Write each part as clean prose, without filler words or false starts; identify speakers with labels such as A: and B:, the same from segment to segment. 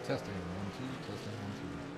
A: Testing 1 2. Testing 1 2.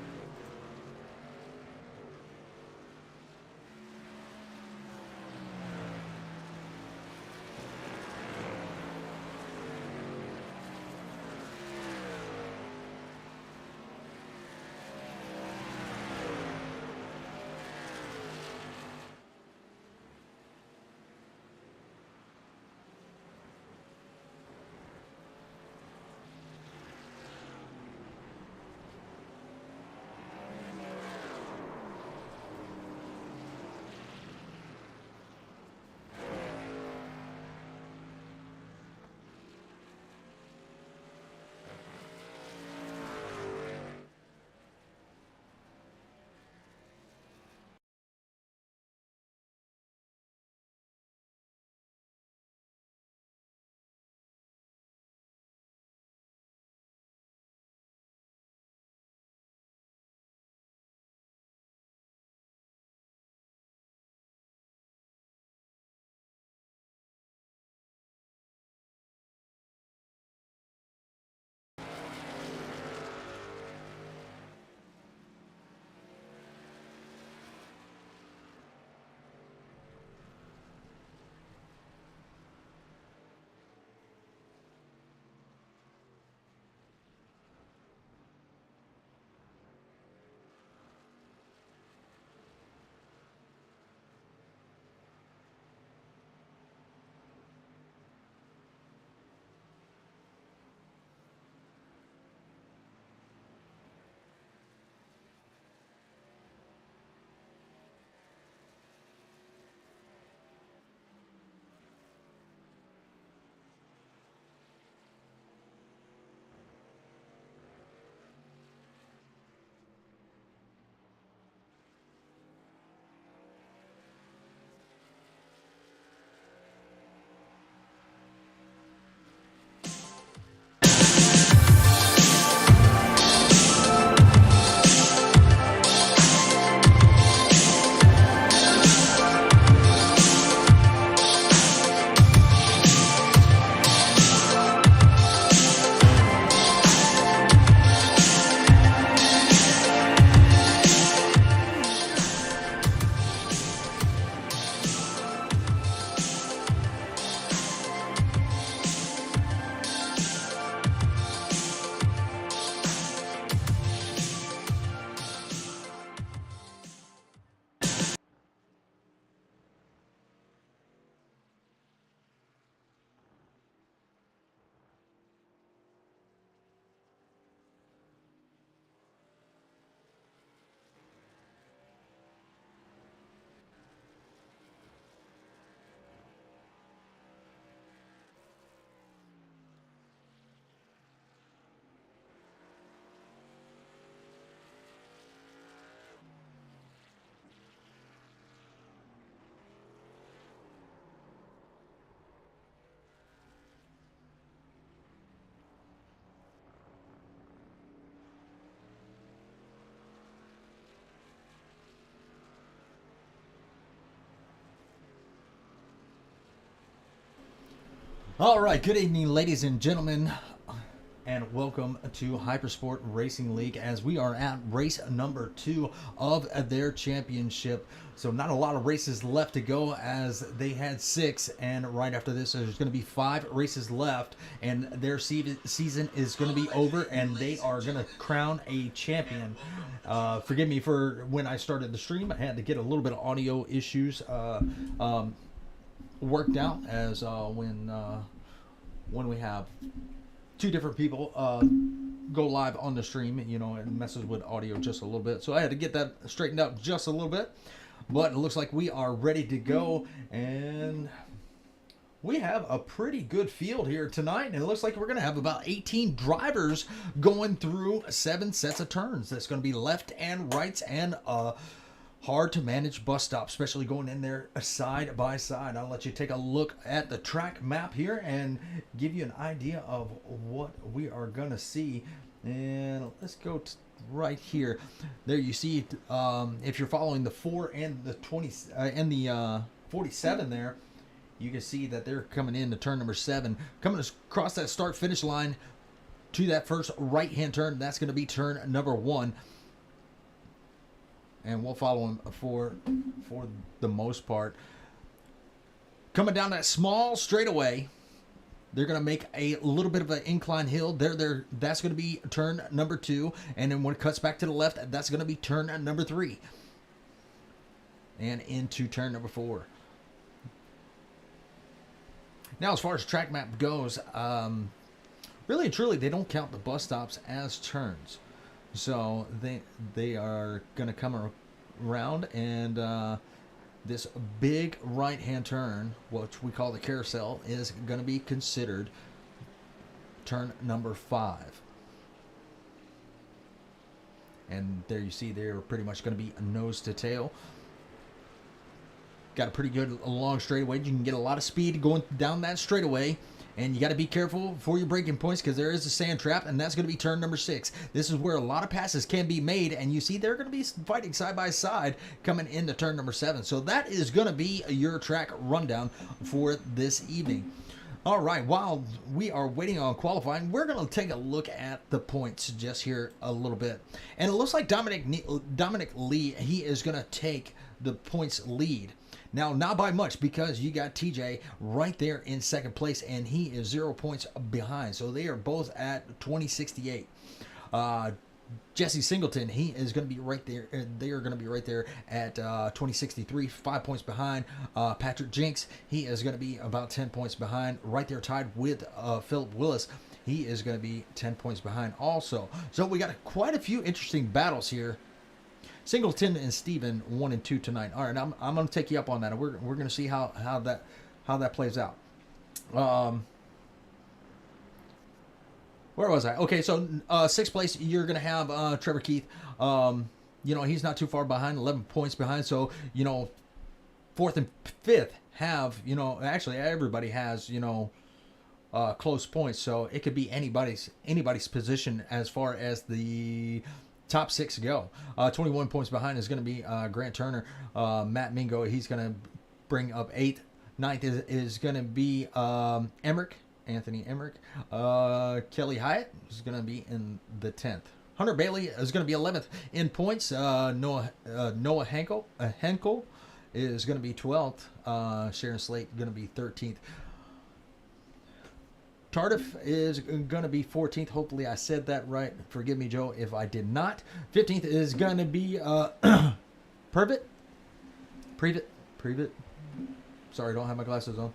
A: All right, good evening, ladies and gentlemen, and welcome to Hypersport Racing League as we are at race number 2 of their championship. So not a lot of races left to go as they had 6, and right after this there's going to be 5 races left, and their season is going to be over, and they are going to crown a champion. Forgive me for when I started the stream. I had to get a little bit of audio issues worked out as when we have 2 different people go live on the stream, you know, it messes with audio just a little bit. So I had to get that straightened out just a little bit. But it looks like we are ready to go, and we have a pretty good field here tonight, and it looks like we're going to have about 18 drivers going through 7 sets of turns. That's going to be left and rights and hard to manage bus stop, especially going in there side by side. I'll let you take a look at the track map here and give you an idea of what we are going to see. And let's go right here. There you see, if you're following the 4 and the 20 and the 47 there, you can see that they're coming in to turn number 7, coming across that start finish line. to that first right-hand turn. That's going to be turn number 1. And we'll follow him for the most part. Coming down that small straightaway, they're going to make a little bit of an incline hill. That's going to be turn number 2. And then when it cuts back to the left, that's going to be turn number 3. And into turn number 4. Now, as far as track map goes, really and truly, they don't count the bus stops as turns. So they are going to come around, and this big right-hand turn, which we call the carousel, is going to be considered turn number 5. And there you see they're pretty much going to be nose to tail. Got a pretty good long straightaway. You can get a lot of speed going down that straightaway. And you got to be careful for your braking points because there is a sand trap, and that's going to be turn number 6. This is where a lot of passes can be made, and you see they're going to be fighting side by side coming into turn number 7. So that is going to be your track rundown for this evening. All right, while we are waiting on qualifying, we're going to take a look at the points just here a little bit. And it looks like Dominic Lee, he is going to take the points lead. Now, not by much, because you got TJ right there in second place, and he is 0 points behind. So they are both at 2068. Jesse Singleton, he is going to be right there. They are going to be right there at 2063, 5 points behind. Patrick Jinks, he is going to be about 10 points behind, right there tied with Philip Willis. He is going to be 10 points behind also. So we got quite a few interesting battles here. Singleton and Steven 1 and 2 tonight. All right, I'm going to take you up on that. We're going to see how that plays out. Where was I? Okay, so 6th place, you're going to have Trevor Keith. He's not too far behind, 11 points behind. So 4th and 5th have, actually everybody has, close points. So it could be anybody's position as far as the top 6 go. 21 points behind is going to be Grant Turner. Matt Mingo, he's going to bring up 8th. 9th is going to be Anthony Emmerich. Kelly Hyatt is going to be in the 10th. Hunter Bailey is going to be 11th in points. Noah Henkel is going to be 12th. Sharon Slate going to be 13th. Tardif is going to be 14th. Hopefully I said that right. Forgive me, Joe, if I did not. 15th is going to be Previtt. Sorry, I don't have my glasses on.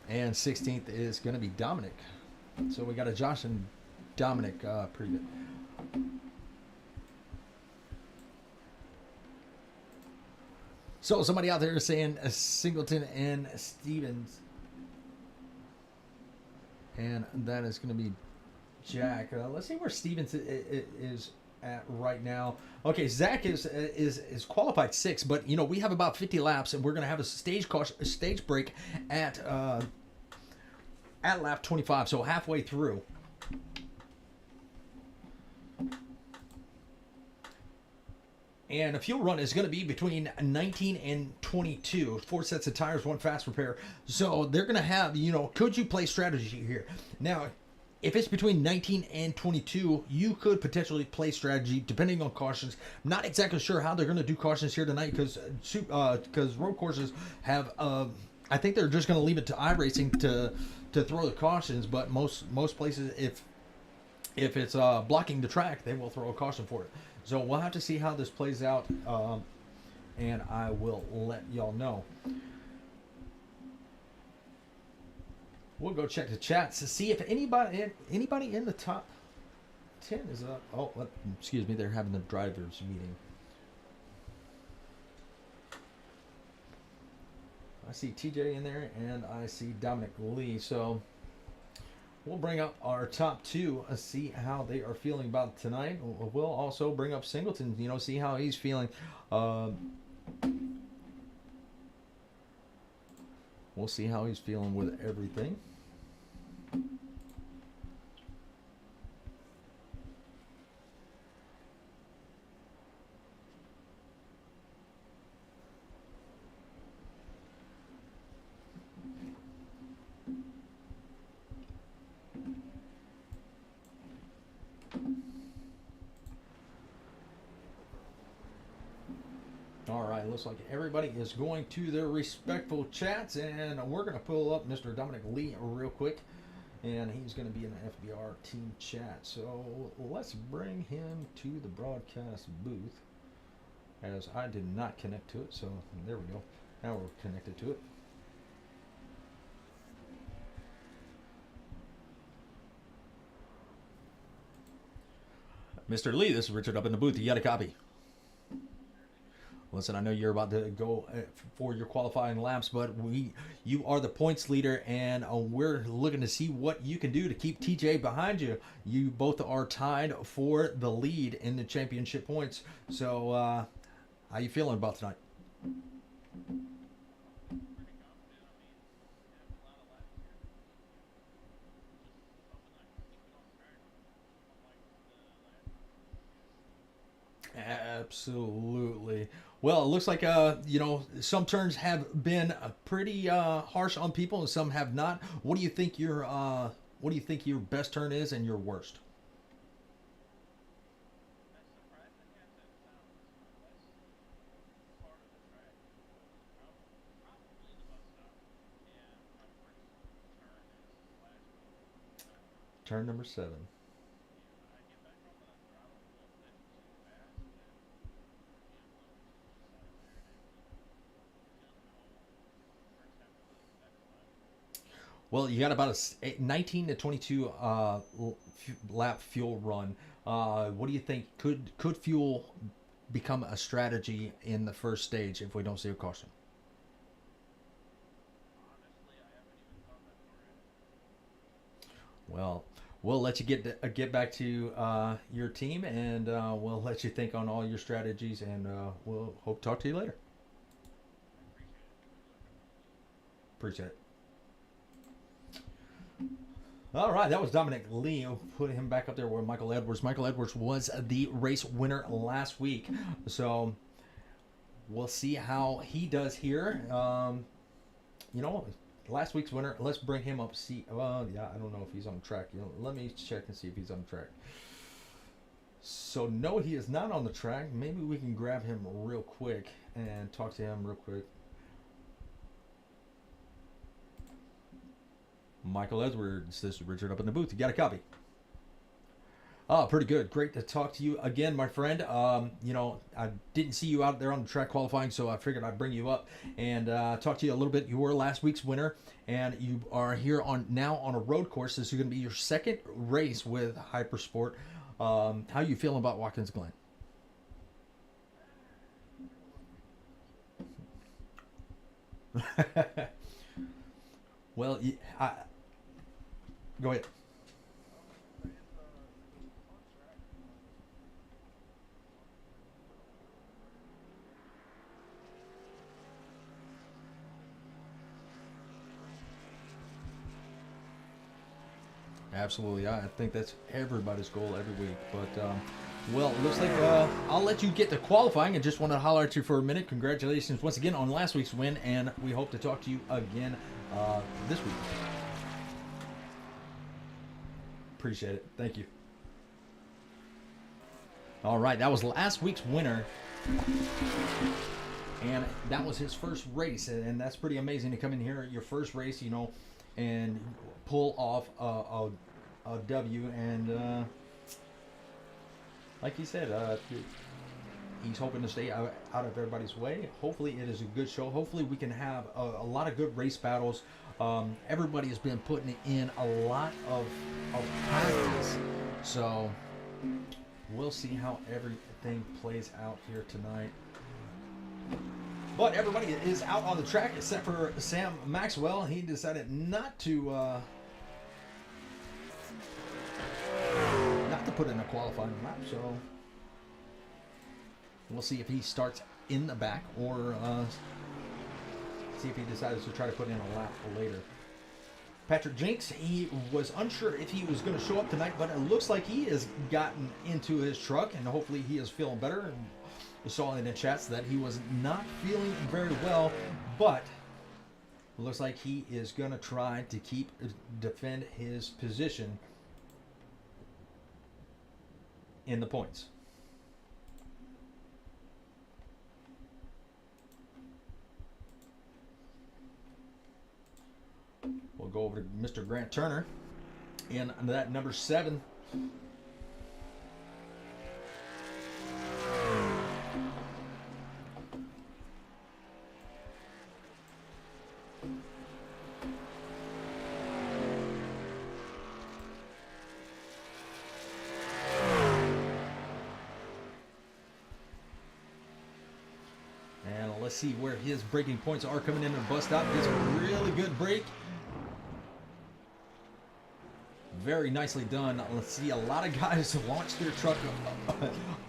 A: And 16th is going to be Dominic. So we got a Josh and Dominic Previtt. So somebody out there is saying Singleton and Stevens. And that is going to be Jack. Let's see where Stevens is at right now. Okay, Zach is qualified 6th, but we have about 50 laps, and we're going to have a stage break at lap 25, so halfway through. And a fuel run is going to be between 19 and 22. 4 sets of tires, 1 fast repair. So they're going to have, could you play strategy here? Now, if it's between 19 and 22, you could potentially play strategy depending on cautions. I'm not exactly sure how they're going to do cautions here tonight because road courses have, I think they're just going to leave it to iRacing to throw the cautions. But most places, if it's blocking the track, they will throw a caution for it. So we'll have to see how this plays out, and I will let y'all know. We'll go check the chats to see if anybody in the top 10 is up. Oh, excuse me, they're having the drivers meeting. I see TJ in there, and I see Dominic Lee. So we'll bring up our top 2, see how they are feeling about tonight. We'll also bring up Singleton, see how he's feeling. We'll see how he's feeling with everything. it looks like everybody is going to their respectful chats, and we're going to pull up Mr. Dominic Lee real quick, and he's going to be in the FBR team chat. So let's bring him to the broadcast booth, as I did not connect to it. So there we go. Now we're connected to it. Mr. Lee, this is Richard up in the booth. You got a copy? Listen, I know you're about to go for your qualifying laps, but you are the points leader, and we're looking to see what you can do to keep TJ behind you. You both are tied for the lead in the championship points. So, how you feeling about tonight? Absolutely. Well, it looks like some turns have been pretty harsh on people, and some have not. What do you think your best turn is and your worst? Turn number 7. Well, you got about a 19 to 22 lap fuel run. What do you think? Could fuel become a strategy in the first stage if we don't see a caution? Well, we'll let you get back to your team, and we'll let you think on all your strategies, and we'll hope to talk to you later. Appreciate it. All right, that was Dominic Lee. Put him back up there with Michael Edwards. Michael Edwards was the race winner last week, so we'll see how he does here. Last week's winner. Let's bring him up. See, well, yeah, I don't know if he's on track. Let me check and see if he's on track. So no, he is not on the track. Maybe we can grab him real quick and talk to him real quick. Michael Edwards, this is Richard up in the booth. You got a copy? Oh, pretty good. Great to talk to you again, my friend. I didn't see you out there on the track qualifying, so I figured I'd bring you up and talk to you a little bit. You were last week's winner, and you are here now on a road course. This is going to be your second race with Hypersport. How you feeling about Watkins Glen? Well, go ahead. Absolutely. I think that's everybody's goal every week. But, well, it looks like I'll let you get to qualifying. I just want to holler at you for a minute. Congratulations once again on last week's win, and we hope to talk to you again this week. Appreciate it. Thank you. All right, that was last week's winner. And that was his first race, and that's pretty amazing to come in here at your first race, and pull off a W. And like he said, he's hoping to stay out of everybody's way. Hopefully it is a good show. Hopefully we can have a lot of good race battles. Everybody has been putting in a lot of practice, so we'll see how everything plays out here tonight. But everybody is out on the track except for Sam Maxwell. He decided not to put in a qualifying lap, so we'll see if he starts in the back or see if he decides to try to put in a lap later. Patrick Jinks, he was unsure if he was going to show up tonight, but it looks like he has gotten into his truck, and hopefully he is feeling better. And we saw in the chats that he was not feeling very well, but it looks like he is going to try to defend his position in the points. go over to Mr. Grant Turner in that number 7. Let's see where his braking points are coming in and bus stop. Gets a really good break. Very nicely done. Let's see, a lot of guys launch their truck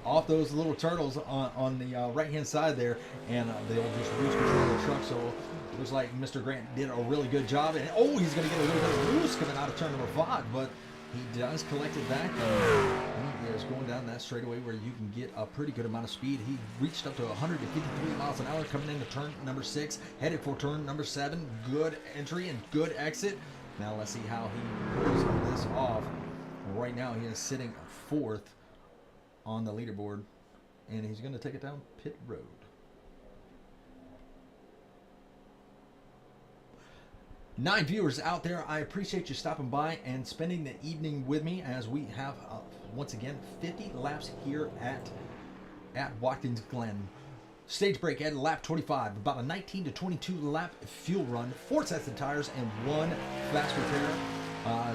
A: off those little turtles on the right-hand side there, and they'll just lose control of the truck. So it looks like Mr. Grant did a really good job. And oh, he's going to get a little bit of loose coming out of turn number 5, but he does collect it back. He is going down that straightaway where you can get a pretty good amount of speed. He reached up to 153 miles an hour coming into turn number 6, headed for turn number 7. Good entry and good exit. Now let's see how he pulls this off. Right now he is sitting 4th on the leaderboard, and he's going to take it down pit road. Nine viewers out there, I appreciate you stopping by and spending the evening with me as we have, once again, 50 laps here at Watkins Glen. Stage break at lap 25, about a 19 to 22 lap fuel run, 4 sets of tires, and 1 fast repair.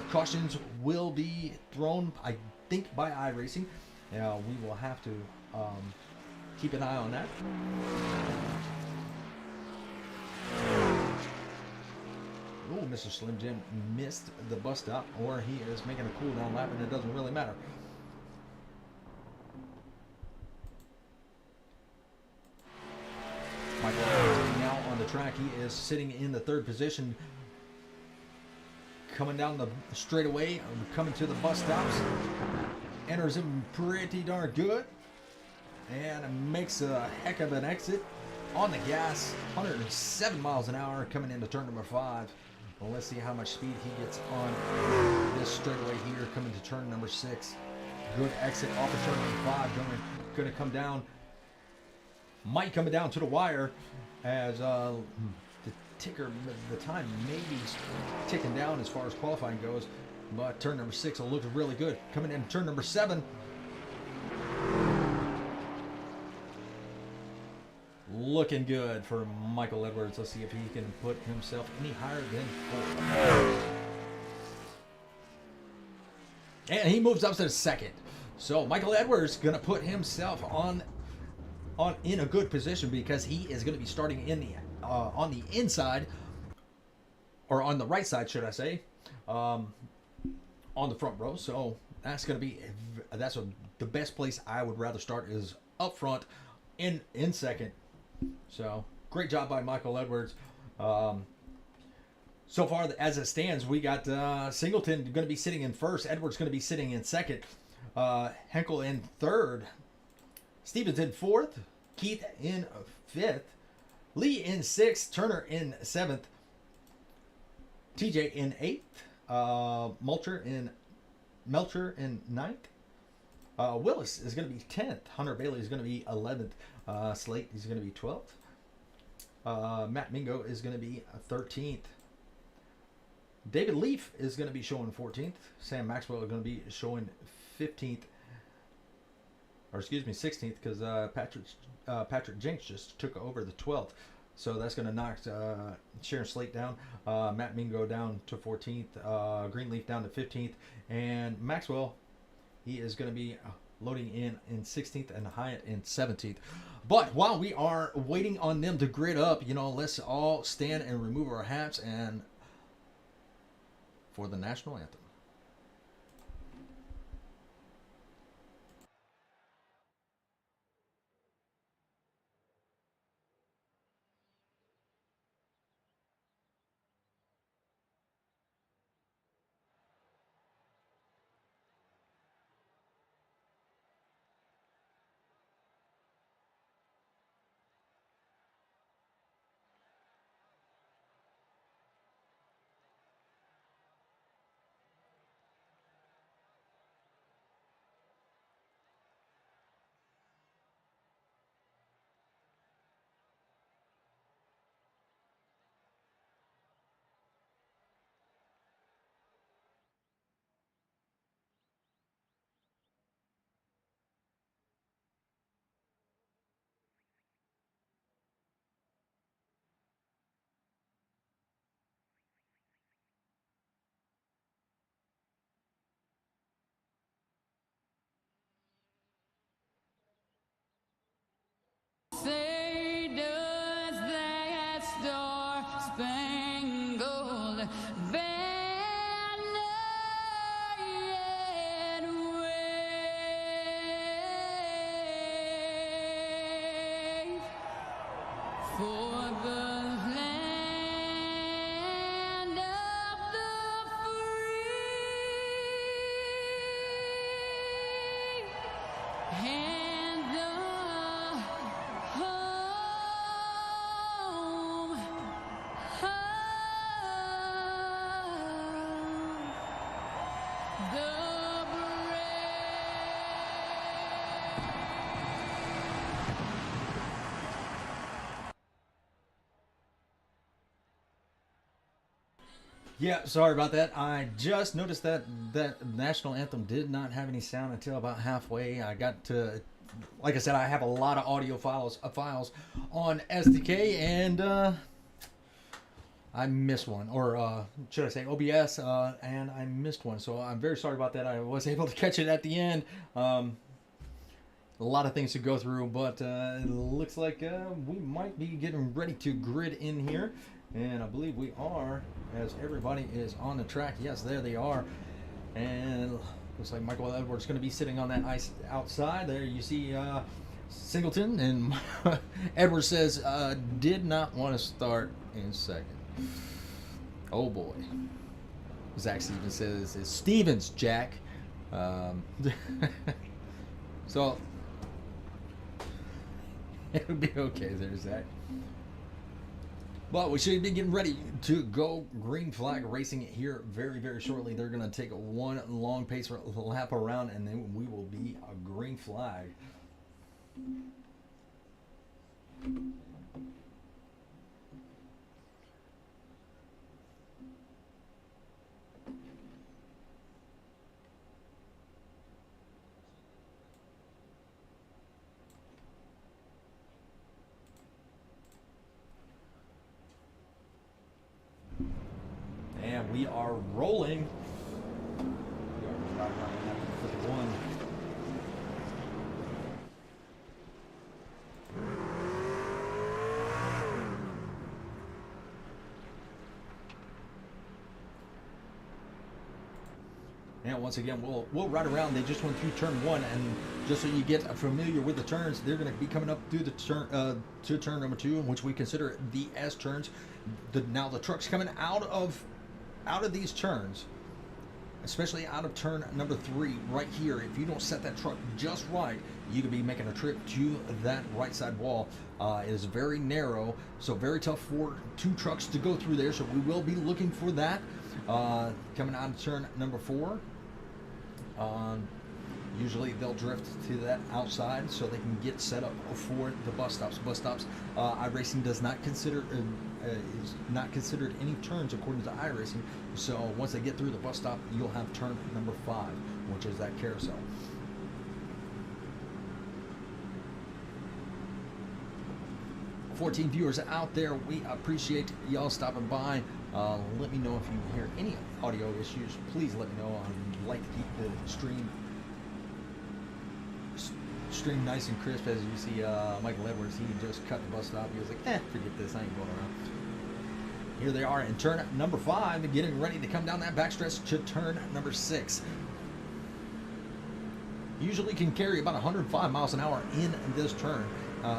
A: Cautions will be thrown, I think, by iRacing. We will have to keep an eye on that. Oh, Mr. Slim Jim missed the bus stop, or he is making a cool down lap, and it doesn't really matter. Michael is now on the track. He is sitting in the 3rd position, coming down the straightaway, coming to the bus stops, enters him pretty darn good, and makes a heck of an exit on the gas, 107 miles an hour coming into turn number 5. Well, let's see how much speed he gets on this straightaway here, coming to turn number 6. Good exit off of turn number 5, going to come down. Might come down to the wire as the ticker, the time may be ticking down as far as qualifying goes, but turn number 6 will look really good. Coming in turn number 7. Looking good for Michael Edwards. Let's see if he can put himself any higher than 4. And he moves up to the 2nd. So Michael Edwards going to put himself in a good position, because he is going to be starting in the on the inside, or on the right side, should I say, on the front row. So that's going to be the best place I would rather start is up front in 2nd. So great job by Michael Edwards. So far as it stands, we got Singleton going to be sitting in 1st, Edwards going to be sitting in 2nd, Henkel in 3rd, Stevens in 4th, Keith in 5th, Lee in 6th, Turner in 7th, TJ in 8th, Melcher in 9th, Willis is going to be 10th, Hunter Bailey is going to be 11th, Slate is going to be 12th, Matt Mingo is going to be 13th, David Leaf is going to be showing 14th, Sam Maxwell is going to be showing 15th, or excuse me, 16th, because Patrick Jenks just took over the 12th. So that's going to knock Sharon Slate down, Matt Mingo down to 14th, Greenleaf down to 15th, and Maxwell, he is going to be loading in 16th, and Hyatt in 17th. But while we are waiting on them to grid up, let's all stand and remove our hats and for the national anthem.
B: And the home, the
A: Yeah, sorry about that. I just noticed that that national anthem did not have any sound until about halfway. I got to, like I said, I have a lot of audio files on SDK, and I missed one, or should I say OBS, and I missed one. So I'm very sorry about that. I was able to catch it at the end. A lot of things to go through, but it looks like we might be getting ready to grid in here. And I believe we are, as everybody is on the track. Yes, there they are. And looks like Michael Edwards is going to be sitting on that ice outside. There you see Singleton. And Edwards says, did not want to start in second. Oh, boy. Zach Stevens says, it's Stevens, Jack. So, it would be okay there, Zach. But we should be getting ready to go green flag racing here very, very shortly. They're going to take one long pace lap around, and then we will be a green flag. And we are rolling. We are right around that 51. And once again, we'll ride around. They just went through turn one, and just so you get familiar with the turns, they're going to be coming up through the turn to turn number two, which we consider the S turns. Now the truck's coming out of these turns, especially out of turn number 3 right here. If you don't set that truck just right, you could be making a trip to that right side wall. It is very narrow, so very tough for 2 trucks to go through there, so we will be looking for that coming out of turn number 4. Usually they'll drift to that outside so they can get set up for the bus stops. iRacing does not consider is not considered any turns according to iRacing. So once they get through the bus stop, you'll have turn number 5, which is that carousel. $14 viewers out there, we appreciate y'all stopping by. Let me know if you hear any audio issues. Please let me know. I'd like to keep the stream nice and crisp. As you see, Michael Edwards, he just cut the bus stop. He was like, forget this, I ain't going around. Here they are in turn number 5, getting ready to come down that backstretch to turn number 6. Usually can carry about 105 miles an hour in this turn.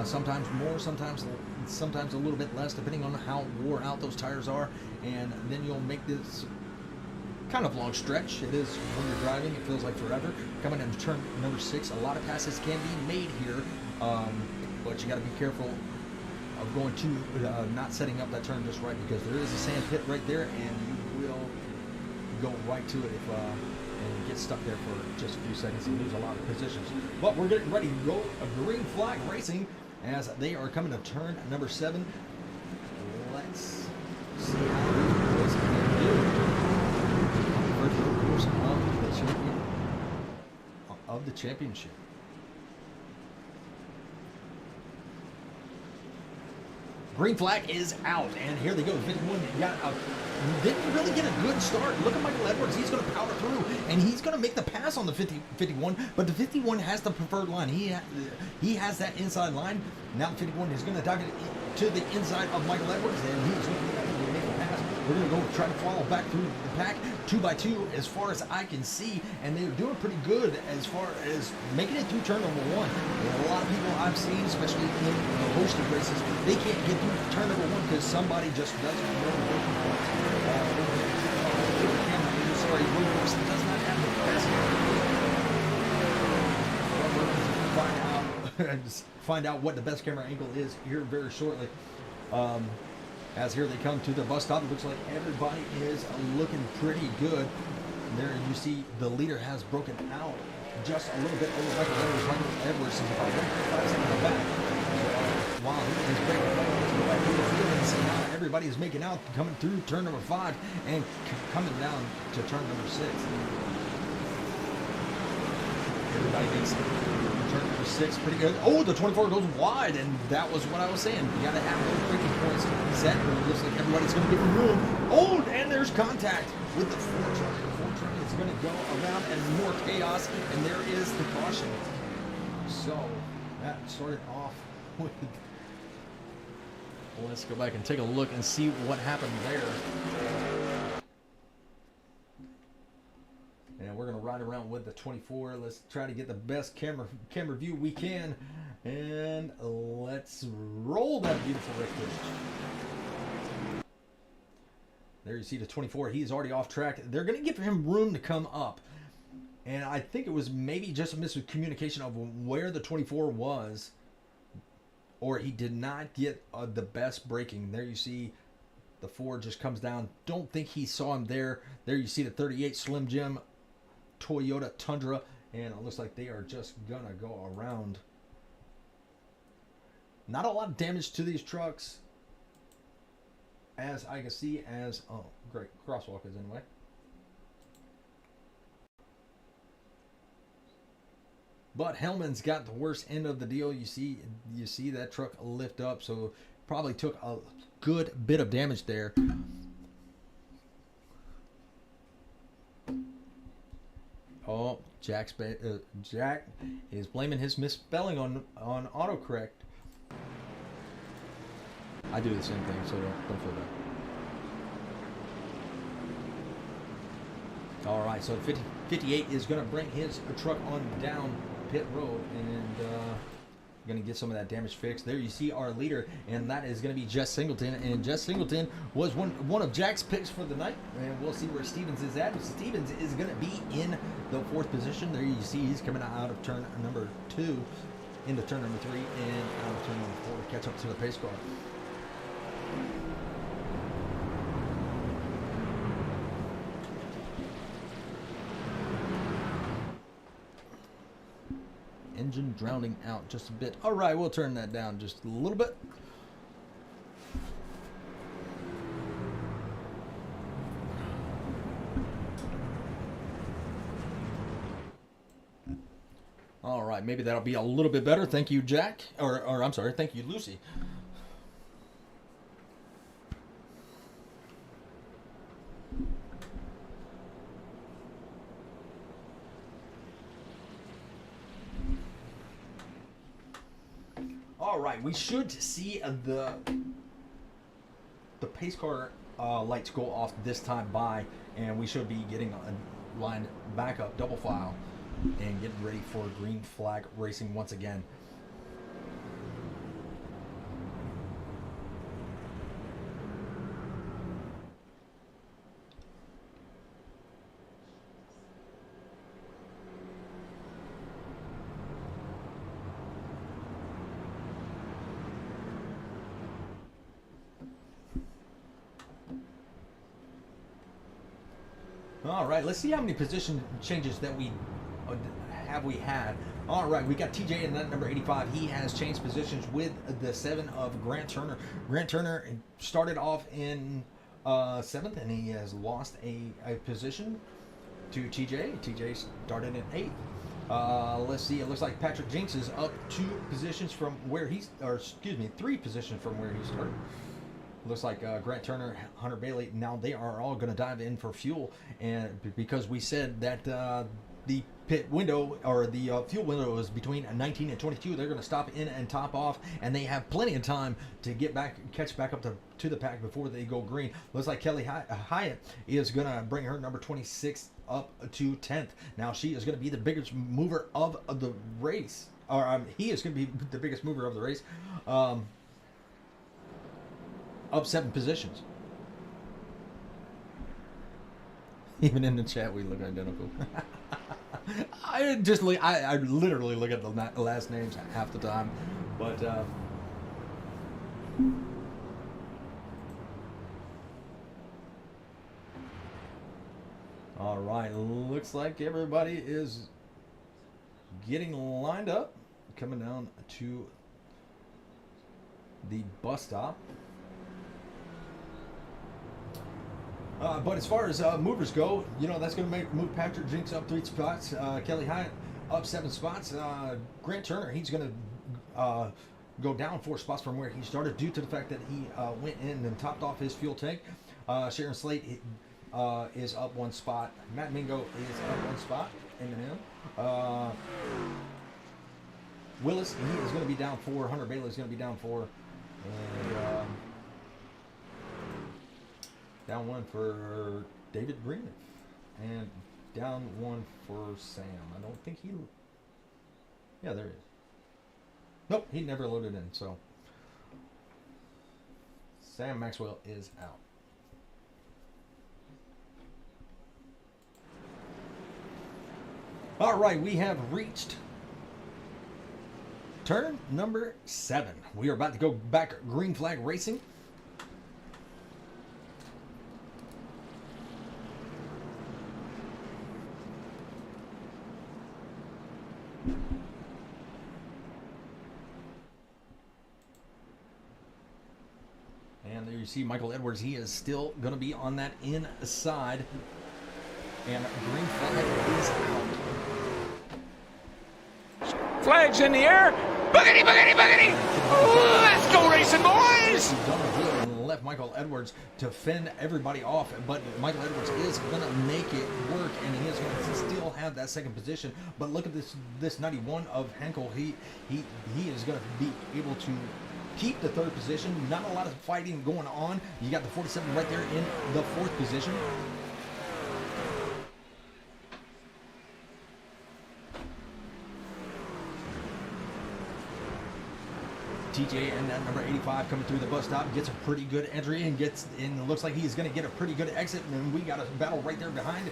A: Sometimes more, sometimes a little bit less, depending on how worn out those tires are. And then you'll make this kind of long stretch. It is when you're driving, it feels like forever. Coming into turn number 6, a lot of passes can be made here, but you got to be careful of going to not setting up that turn just right, because there is a sand pit right there, and you will go right to it if and get stuck there for just a few seconds and lose a lot of positions. But we're getting ready to go a green flag racing as they are coming to turn number 7. Let's see how these boys can do. First, of course, of the championship. Green flag is out, and here they go. 51 didn't really get a good start. Look at Michael Edwards. He's going to powder through, and he's going to make the pass on the 51, but the 51 has the preferred line. He has that inside line. Now the 51 is going to dog it to the inside of Michael Edwards, and he's going to make the pass. We're going to go try to follow back through the pack 2 by 2 as far as I can see, and they're doing pretty good as far as making it through turn number 1. And a lot of people I've seen, especially in the hosted races, they can't get through turn number 1 because somebody just doesn't know the working points. Sorry, one person does not have the capacity. just find out what the best camera angle is here very shortly. As here they come to the bus stop, it looks like everybody is looking pretty good. There you see the leader has broken out just a little bit over Michael Edwards. Michael Edwards is about 1.5 seconds back. While he is breaking away, let's go back to the field and see how everybody is making out, coming through turn number 5 and coming down to turn number 6. Everybody makes turn number 6 pretty good. Oh, the 24 goes wide, and that was what I was saying. You got to have those breaking points set, but it looks like everybody's going to get room. Oh, and there's contact with the 4 truck. The 4 truck is going to go around and more chaos, and there is the caution. So that started off with. Let's go back and take a look and see what happened there. And we're going to ride around with the 24. Let's try to get the best camera view we can. And let's roll that beautiful Rick Bridge. There you see the 24. He's already off track. They're going to give him room to come up. And I think it was maybe just a miscommunication of where the 24 was. Or he did not get the best braking. There you see the 4 just comes down. Don't think he saw him there. There you see the 38 Slim Jim Toyota Tundra. And it looks like they are just going to go around. Not a lot of damage to these trucks. As I can see as... Oh, great. Crosswalk is in the way. But Hellman's got the worst end of the deal. You see that truck lift up, so probably took a good bit of damage there. Oh, Jack is blaming his misspelling on autocorrect. I do the same thing, so don't feel bad. All right, so 58 is going to bring his truck on down pit road and going to get some of that damage fixed. There you see our leader, and that is going to be Jess Singleton. And Jess Singleton was one of Jack's picks for the night, and we'll see where Stevens is at. Stevens is going to be in the 4th position. There you see he's coming out of turn number 2 into turn number 3 and out of turn number 4 to catch up to the pace car. Engine drowning out just a bit. All right, we'll turn that down just a little bit. All right, maybe that'll be a little bit better. Thank you, Jack. Or I'm sorry, thank you, Lucy. All right, we should see the pace car lights go off this time by, and we should be getting a line back up, double file, and getting ready for green flag racing once again. All right, let's see how many position changes that we had. All right, we got TJ in that number 85. He has changed positions with the 7 of Grant Turner. Grant Turner started off in 7th, and he has lost a position to TJ. TJ started in 8th. Let's see. It looks like Patrick Jinks is up 2 positions from where he's, or excuse me, 3 positions from where he started. Looks like Grant Turner, Hunter Bailey, now they are all going to dive in for fuel. And because we said that the pit window, or the fuel window, is between 19 and 22, they're going to stop in and top off, and they have plenty of time to get back, catch back up to the pack before they go green. Looks like Kelly Hyatt is going to bring her number 26 up to 10th. Now she is going to be the biggest mover of the race, or he is going to be the biggest mover of the race. Up 7 positions. Even in the chat, we look identical. I literally look at the last names half the time, but all right, looks like everybody is getting lined up, coming down to the bus stop. But as far as movers go, you know, that's going to move Patrick Jinks up 3 spots. Kelly Hyatt up 7 spots. Grant Turner, he's going to go down 4 spots from where he started due to the fact that he went in and topped off his fuel tank. Sharon Slate is up 1 spot. Matt Mingo is up 1 spot. Eminem. Willis, he is going to be down 4. Hunter Bailey is going to be down 4. And down 1 for David Green. And down 1 for Sam. I don't think he... Yeah, there he is. Nope, he never loaded in, so... Sam Maxwell is out. All right, we have reached turn number 7. We are about to go back green flag racing. And there you see Michael Edwards. He is still going to be on that inside. And green flag is out.
B: Flags in the air. Boogity, boogity, boogity. Let's go racing, boys.
A: He's done a deal and left Michael Edwards to fend everybody off. But Michael Edwards is going to make it work, and he is going to still have that second position. But look at this 91 of Henkel. He is going to be able to keep the 3rd position. Not a lot of fighting going on. You got the 47 right there in the 4th position. TJ and that number 85 coming through the bus stop gets a pretty good entry and looks like he's going to get a pretty good exit. And we got a battle right there behind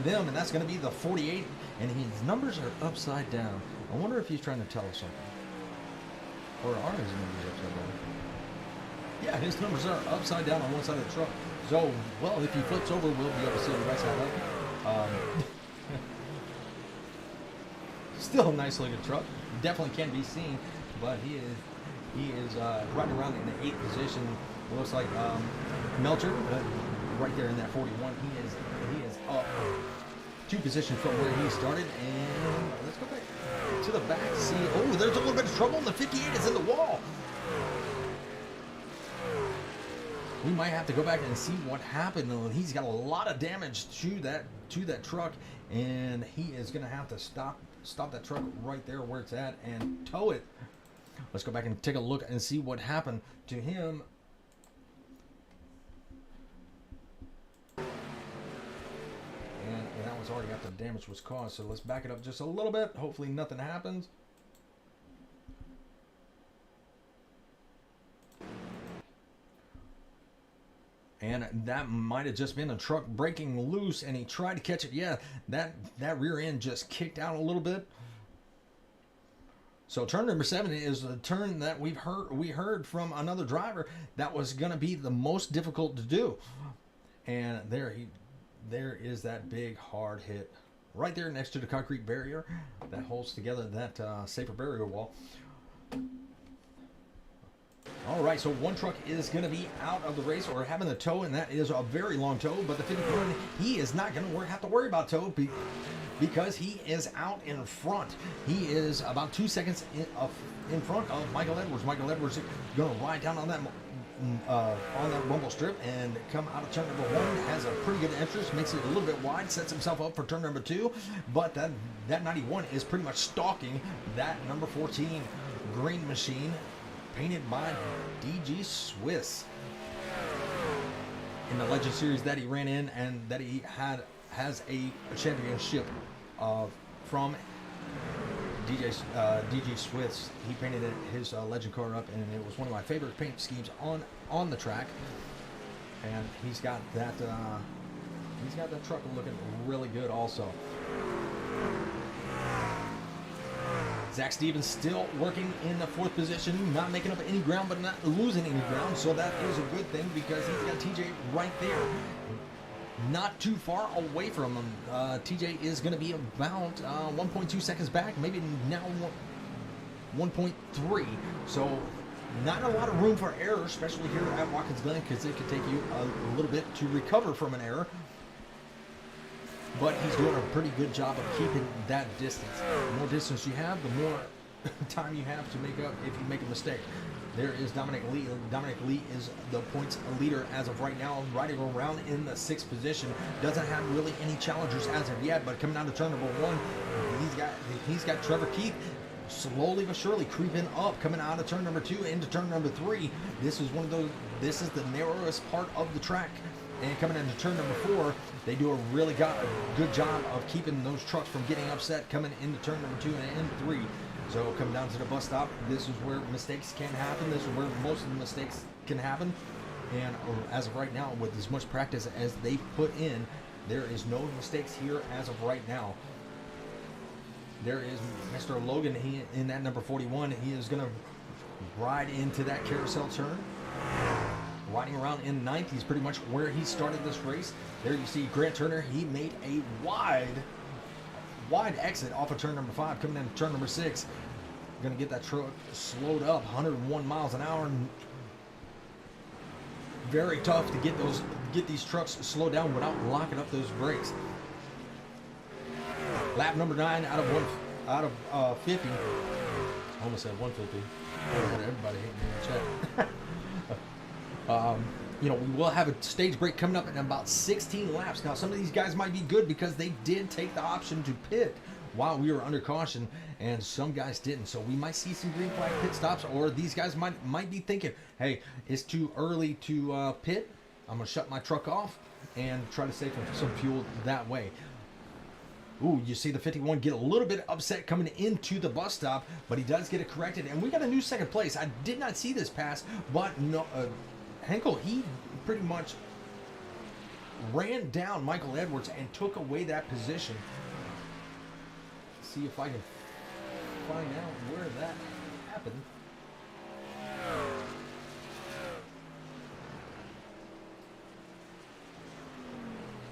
A: them, and that's going to be the 48. And his numbers are upside down. I wonder if he's trying to tell us something. Or are his numbers upside down? Yeah, his numbers are upside down on one side of the truck. So, well, if he flips over, we'll be able to see the right side up. Still a nice looking truck. Definitely can be seen, but he is right around in the 8th position. It looks like Melcher, right there in that 41. He is up 2 positions from where he started. And let's go back to the back. See, oh, there's a little bit of trouble. And the 58 is in the wall. We might have to go back and see what happened. He's got a lot of damage to that truck, and he is going to have to stop that truck right there where it's at and tow it. Let's go back and take a look and see what happened to him. And that was already after the damage was caused. So let's back it up just a little bit. Hopefully nothing happens. And that might have just been a truck breaking loose, and he tried to catch it. Yeah, that rear end just kicked out a little bit. So turn number 7 is a turn that we heard from another driver that was going to be the most difficult to do. And there is that big hard hit right there next to the concrete barrier that holds together that safer barrier wall. All right, so one truck is going to be out of the race or having a tow, and that is a very long tow. But the 51, he is not going to have to worry about tow because he is out in front. He is about 2 seconds in front of Michael Edwards. Michael Edwards is going to ride down on that rumble strip and come out of turn number 1. Has a pretty good entrance, makes it a little bit wide, sets himself up for turn number 2. But that 91 is pretty much stalking that number 14 green machine, painted by DG Swiss in the Legend Series that he ran in, and that he has a championship from DG Swiss. He painted his Legend car up, and it was one of my favorite paint schemes on the track. And he's got that He's got that truck looking really good also. Zach Stevens still working in the 4th position, not making up any ground, but not losing any ground. So that is a good thing because he's got TJ right there, not too far away from him. TJ is going to be about 1.2 seconds back, maybe now 1.3. So not a lot of room for error, especially here at Watkins Glen, because it could take you a little bit to recover from an error. But he's doing a pretty good job of keeping that distance. The more distance you have, the more time you have to make up if you make a mistake. There is Dominic Lee. Dominic Lee is the points leader as of right now, riding around in the 6th position. Doesn't have really any challengers as of yet, but coming down to turn number 1, he's got Trevor Keith slowly but surely creeping up, coming out of turn number 2 into turn number 3. This is one of those. This is the narrowest part of the track. And coming into turn number 4, they do a really good job of keeping those trucks from getting upset coming into turn number 2 and into 3. So coming down to the bus stop, this is where mistakes can happen. This is where most of the mistakes can happen. And as of right now, with as much practice as they've put in, there is no mistakes here as of right now. There is Mr. Logan in that number 41. He is going to ride into that carousel turn. Riding around in 9th, he's pretty much where he started this race. There you see Grant Turner. He made a wide exit off of turn number 5, coming into turn number 6. Going to get that truck slowed up, 101 miles an hour. Very tough to get these trucks slowed down without locking up those brakes. Lap number 9 out of 50. I almost said 150. Everybody hate me in the chat. You know, we will have a stage break coming up in about 16 laps. Now, some of these guys might be good because they did take the option to pit while we were under caution, and some guys didn't. So we might see some green flag pit stops, or these guys might be thinking, hey, it's too early to pit. I'm going to shut my truck off and try to save some fuel that way. Ooh, you see the 51 get a little bit upset coming into the bus stop, but he does get it corrected, and we got a new 2nd place. I did not see this pass, but no, Henkel, he pretty much ran down Michael Edwards and took away that position. Let's see if I can find out where that happened.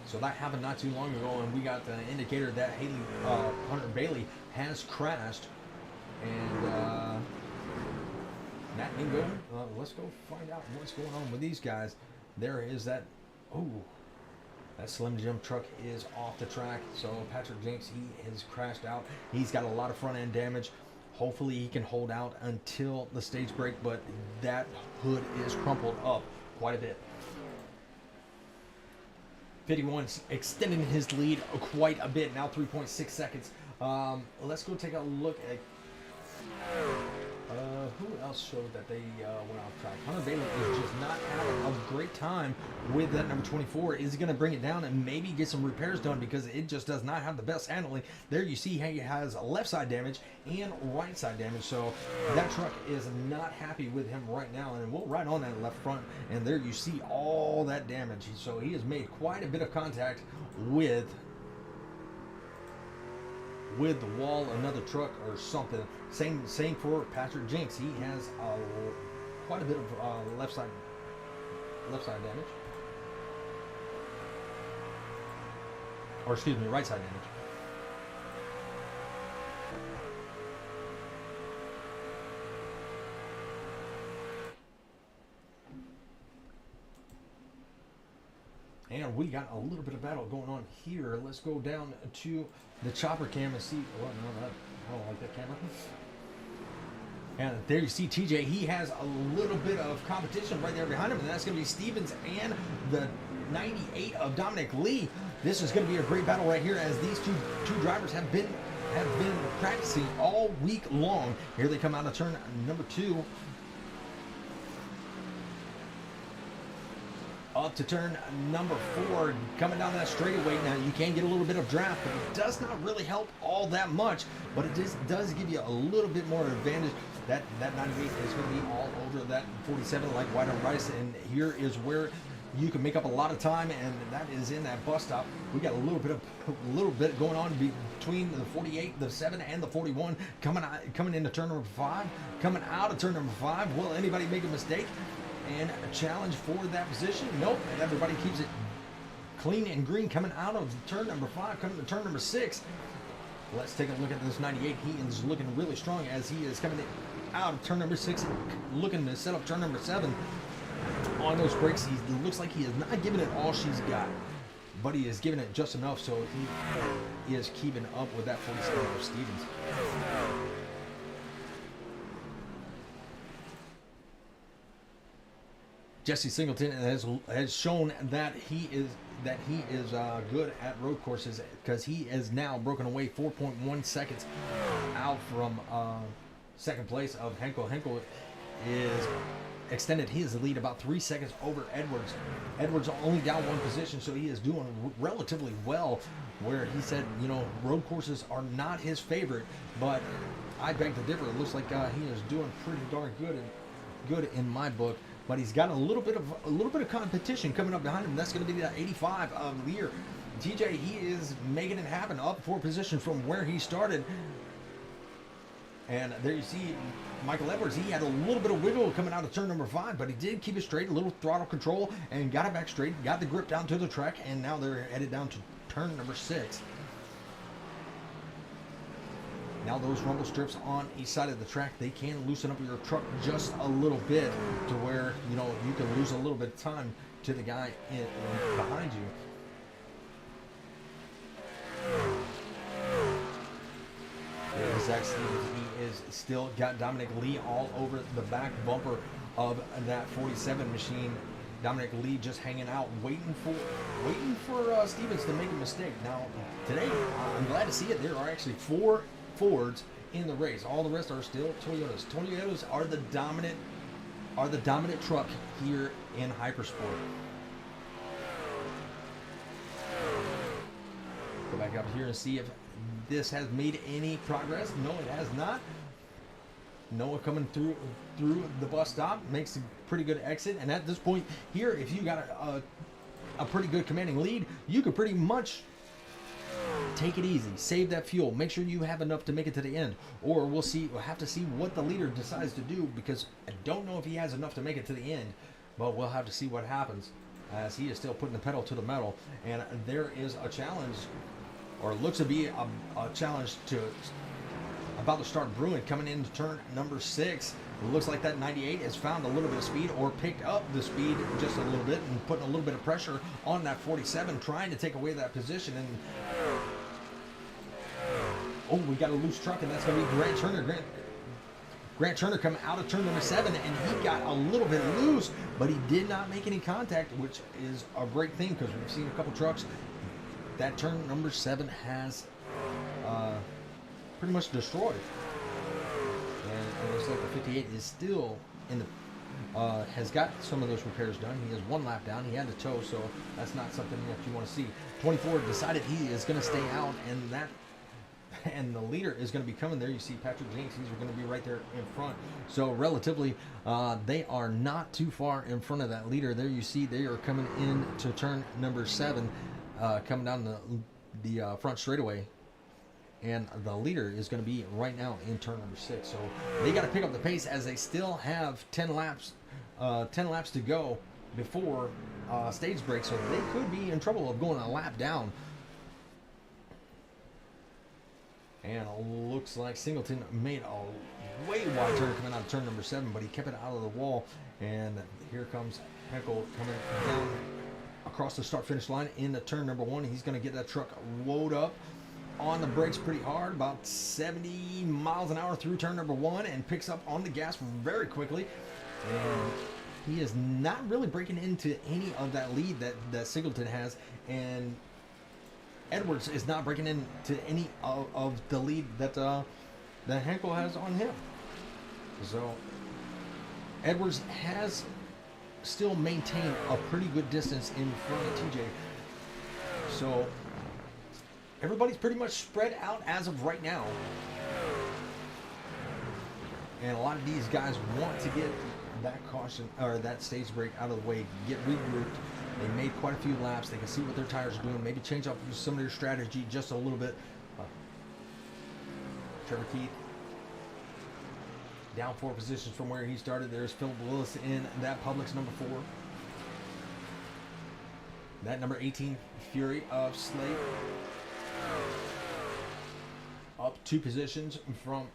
A: So that happened not too long ago, and we got the indicator that Hunter Bailey has crashed. And Matt Mingo, let's go find out what's going on with these guys. There is that, that Slim Jim truck is off the track. So Patrick Jenks, he has crashed out. He's got a lot of front end damage. Hopefully he can hold out until the stage break, but that hood is crumpled up quite a bit. 51's extending his lead quite a bit, now 3.6 seconds. Let's go take a look at who else showed that they went off track. Hunter Bailey is just not having a great time with that number 24. Is he going to bring it down and maybe get some repairs done, because it just does not have the best handling. There you see he has left side damage and right side damage, so that truck is not happy with him right now, and we'll ride on that left front, and there you see all that damage. So he has made quite a bit of contact with the wall, another truck or something. Same for Patrick Jenks. He has quite a bit of left side damage, or excuse me, right side damage. And we got a little bit of battle going on here. Let's go down to the chopper cam and see. Oh, no, I don't like that camera. And there you see TJ. He has a little bit of competition right there behind him, and that's going to be Stevens and the 98 of Dominic Lee. This is going to be a great battle right here, as these two drivers have been practicing all week long. Here they come out of turn number 2. Up to turn number 4, coming down that straightaway. Now you can get a little bit of draft, but it does not really help all that much, but it does give you a little bit more advantage. That 98 is going to be all over that 47 like white on rice, and here is where you can make up a lot of time, and that is in that bus stop. We got a little bit going on between the 48, the 7, and the 41 coming into turn number 5, coming out of turn number 5. Will anybody make a mistake and a challenge for that position? Nope. And everybody keeps it clean and green coming out of turn number 5, coming to turn number 6. Let's take a look at this 98. He is looking really strong as he is coming out of turn number 6 and looking to set up turn number 7. On those brakes, he looks like he is not giving it all she's got, but he is giving it just enough, so he is keeping up with that 47 of Stevens. Jesse Singleton has shown that he is good at road courses, because he is now broken away 4.1 seconds out from second place of Henkel. Henkel is extended his lead about 3 seconds over Edwards. Edwards only down 1 position, so he is doing relatively well, where he said, you know, road courses are not his favorite, but I beg to differ. It looks like he is doing pretty darn good in my book. But he's got a little bit of competition coming up behind him. That's going to be that 85 of Lear. TJ, he is making it happen, up 4 positions from where he started. And there you see Michael Edwards. He had a little bit of wiggle coming out of turn number 5, but he did keep it straight, a little throttle control, and got it back straight, got the grip down to the track, and now they're headed down to turn number 6. Now those rumble strips on each side of the track, they can loosen up your truck just a little bit to where, you know, you can lose a little bit of time to the guy behind you. There's Zach Stevens. He is still got Dominic Lee all over the back bumper of that 47 machine. Dominic Lee just hanging out, waiting for Stevens to make a mistake. Now today, I'm glad to see it. There are actually 4 Fords in the race. All the rest are still Toyotas. Toyotas are the dominant truck here in Hypersport. Go back up here and see if this has made any progress. No, it has not. Noah coming through the bus stop makes a pretty good exit, and at this point here, if you got a pretty good commanding lead, you could pretty much take it easy, save that fuel, make sure you have enough to make it to the end, or we'll have to see what the leader decides to do, because I don't know if he has enough to make it to the end, but we'll have to see what happens, as he is still putting the pedal to the metal. And there is a challenge, or looks to be a challenge about to start brewing coming into turn number 6. It looks like that 98 has found a little bit of speed, or picked up the speed just a little bit, and putting a little bit of pressure on that 47, trying to take away that position. And oh, we got a loose truck, and that's going to be Grant Turner. Grant Turner coming out of turn number 7, and he got a little bit loose, but he did not make any contact, which is a great thing, because we've seen a couple trucks that turn number 7 has pretty much destroyed. And it looks like the 58 is still in the has got some of those repairs done. He has 1 lap down. He had to tow, so that's not something that you want to see. 24 decided he is going to stay out, and the leader is going to be coming there. You see Patrick Jinks, he's going to be right there in front. So relatively, they are not too far in front of that leader. There you see they are coming in to turn number 7, coming down the front straightaway. And the leader is going to be right now in turn number 6. So they got to pick up the pace, as they still have 10 laps to go before stage break. So they could be in trouble of going a lap down. And it looks like Singleton made a way wide turn coming out of turn number 7, but he kept it out of the wall. And here comes Henkel coming down across the start-finish line into turn number 1. He's going to get that truck woed up on the brakes pretty hard, about 70 miles an hour through turn number 1, and picks up on the gas very quickly. And he is not really breaking into any of that lead that Singleton has, and Edwards is not breaking into any of the lead that Henkel has on him. So Edwards has still maintained a pretty good distance in front of TJ. So everybody's pretty much spread out as of right now. And a lot of these guys want to get that caution or that stage break out of the way, get regrouped, They made quite a few laps. They can see what their tires are doing. Maybe change up some of their strategy just a little bit. Trevor Keith down 4 positions from where he started. There's Philip Willis in that Publix number 4. That number 18 Fury of Slate up 2 positions from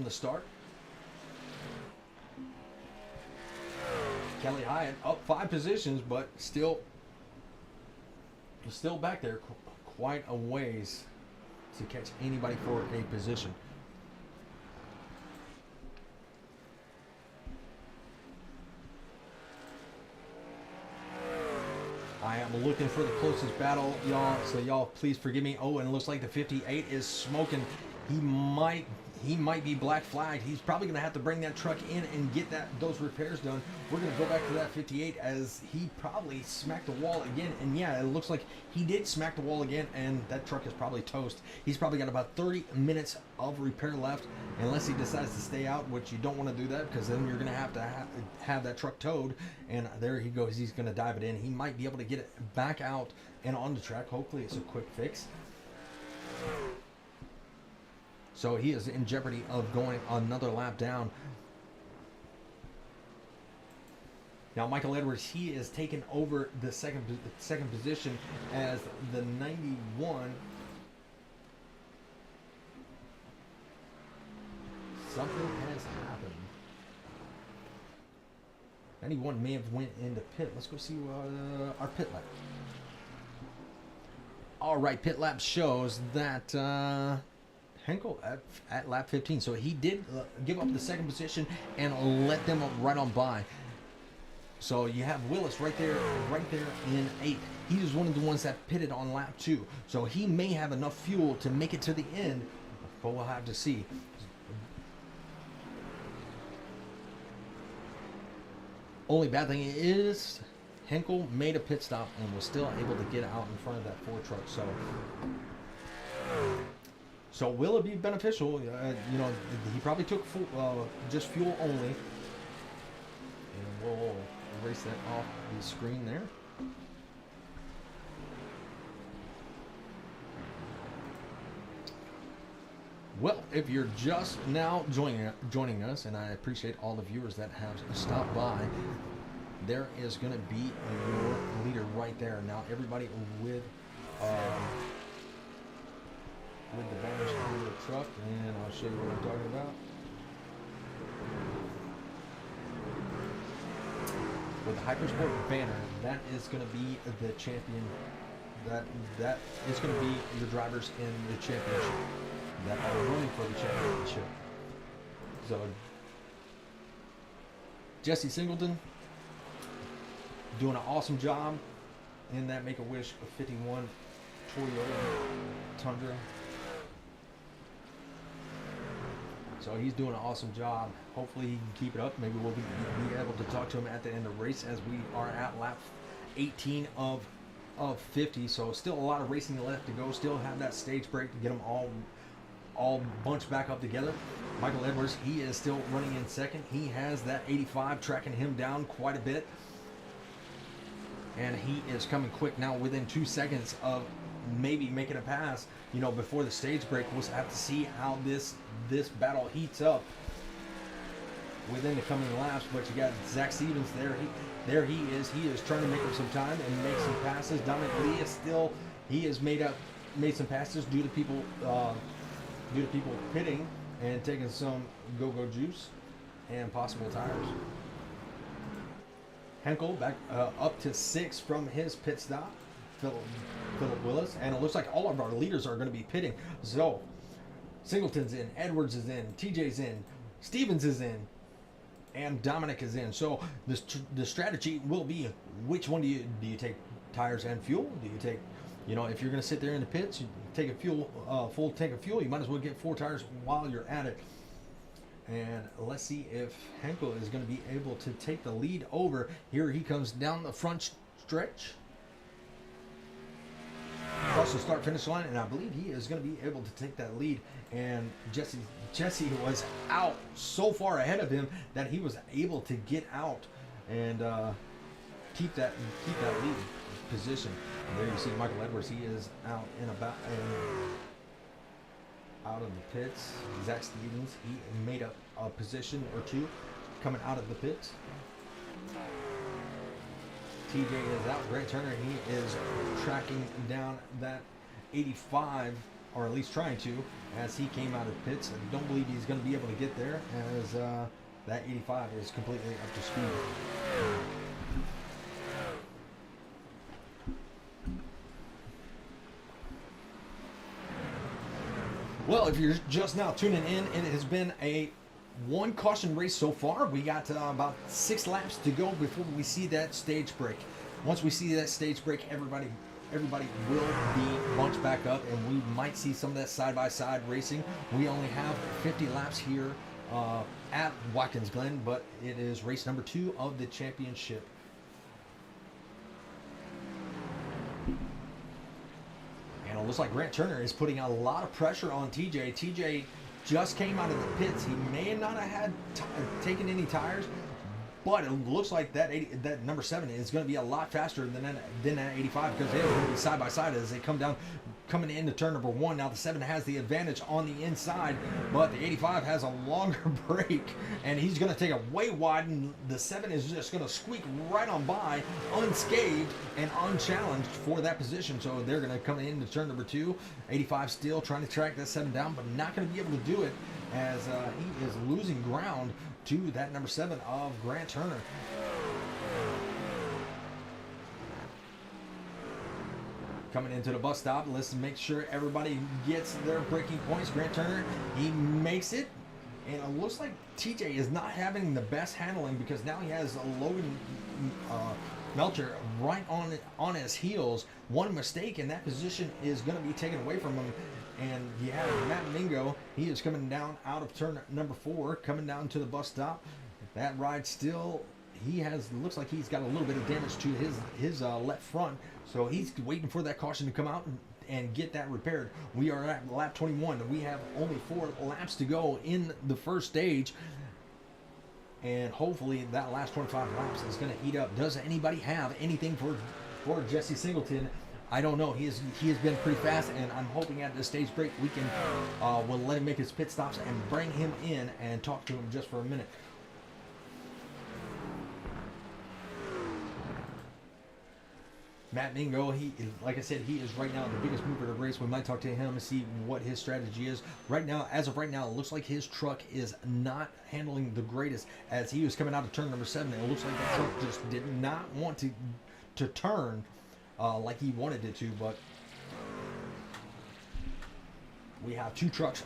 A: the start. Kelly Hyatt up 5 positions, but still back there quite a ways to catch anybody for a position. I am looking for the closest battle, y'all, so y'all please forgive me. Oh, and it looks like the 58 is smoking. He might be black flagged. He's probably going to have to bring that truck in and get those repairs done. We're going to go back to that 58 as he probably smacked the wall again. And yeah, it looks like he did smack the wall again, and that truck is probably toast. He's probably got about 30 minutes of repair left, unless he decides to stay out, which you don't want to do that, because then you're going to have that truck towed. And there he goes. He's going to dive it in. He might be able to get it back out and on the track. Hopefully it's a quick fix. So he is in jeopardy of going another lap down. Now Michael Edwards, he is taking over the second position as the 91. Something has happened. 91 may have went into pit. Let's go see our pit lap. All right, pit lap shows that Henkel at lap 15, so he did give up the second position and let them right on by. So you have Willis right there in 8th. He was one of the ones that pitted on lap 2, so he may have enough fuel to make it to the end, but we'll have to see. Only bad thing is Henkel made a pit stop and was still able to get out in front of that Ford truck. So will it be beneficial? You know, he probably took just fuel only. And we'll erase that off the screen there. Well, if you're just now joining us, and I appreciate all the viewers that have stopped by, there is going to be your leader right there. Now, everybody with the banners on the truck, and I'll show you what I'm talking about. With the Hypersport banner, that is going to be the champion. That is going to be your drivers in the championship that are running for the championship. So Jesse Singleton doing an awesome job in that Make-A-Wish 51 Toyota Tundra. So he's doing an awesome job. Hopefully he can keep it up. Maybe we'll be able to talk to him at the end of the race, as we are at lap 18 of 50. So still a lot of racing left to go. Still have that stage break to get them all bunched back up together. Michael Edwards, he is still running in second. He has that 85 tracking him down quite a bit. And he is coming quick now, within 2 seconds of maybe making a pass, you know, before the stage break. We'll have to see how this battle heats up within the coming laps. But you got Zach Stevens there. He is trying to make up some time and make some passes. Dominic Lee is still, he has made some passes due to people pitting and taking some go-go juice and possible tires. Henkel back up to 6 from his pit stop. Philip Willis, and it looks like all of our leaders are going to be pitting. So Singleton's in, Edwards is in, TJ's in, Stevens is in, and Dominic is in. So the strategy will be, which one do you take, tires and fuel? Do you take, you know, if you're going to sit there in the pits, you take a full tank of fuel, you might as well get 4 tires while you're at it. And let's see if Henkel is going to be able to take the lead over. Here he comes down the front stretch, across the start-finish line, and I believe he is going to be able to take that lead. And Jesse was out so far ahead of him that he was able to get out and keep that lead position. And there you see Michael Edwards. He is out and about and out of the pits. Zach Stevens, he made up a position or two coming out of the pits. TJ is out. Grant Turner, he is tracking down that 85, or at least trying to, as he came out of the pits. I don't believe he's going to be able to get there, as that 85 is completely up to speed. Well, if you're just now tuning in, it has been a one caution race so far. We got about 6 laps to go before we see that stage break. Once we see that stage break, everybody will be bunched back up, and we might see some of that side-by-side racing. We only have 50 laps here at Watkins Glen, but it is race number 2 of the championship. And it looks like Grant Turner is putting a lot of pressure on TJ. TJ just came out of the pits. He may not have had taken any tires, but it looks like that number 7 is going to be a lot faster than that 85, because they're going to be side by side as they coming into turn number 1. Now the 7 has the advantage on the inside, but the 85 has a longer break, and he's going to take it way wide, and the 7 is just going to squeak right on by, unscathed and unchallenged for that position. So they're going to come into turn number 2. 85 still trying to track that 7 down, but not going to be able to do it, as he is losing ground to that number 7 of Grant Turner. Coming into the bus stop, let's make sure everybody gets their braking points. Grant Turner, he makes it, and it looks like TJ is not having the best handling, because now he has Logan Melcher right on his heels. One mistake and that position is going to be taken away from him. And you have Matt Mingo. He is coming down out of turn number 4, coming down to the bus stop. That ride still, looks like he's got a little bit of damage to his left front. So he's waiting for that caution to come out and get that repaired. We are at lap 21. We have only 4 laps to go in the first stage. And hopefully that last 25 laps is going to heat up. Does anybody have anything for Jesse Singleton? I don't know. He has been pretty fast, and I'm hoping at this stage break we can we'll let him make his pit stops and bring him in and talk to him just for a minute. Matt Mingo, like I said, he is right now the biggest mover of the race. We might talk to him and see what his strategy is. Right now, as of right now, it looks like his truck is not handling the greatest. As he was coming out of turn number 7, it looks like that truck just did not want to turn like he wanted it to, but we have 2 trucks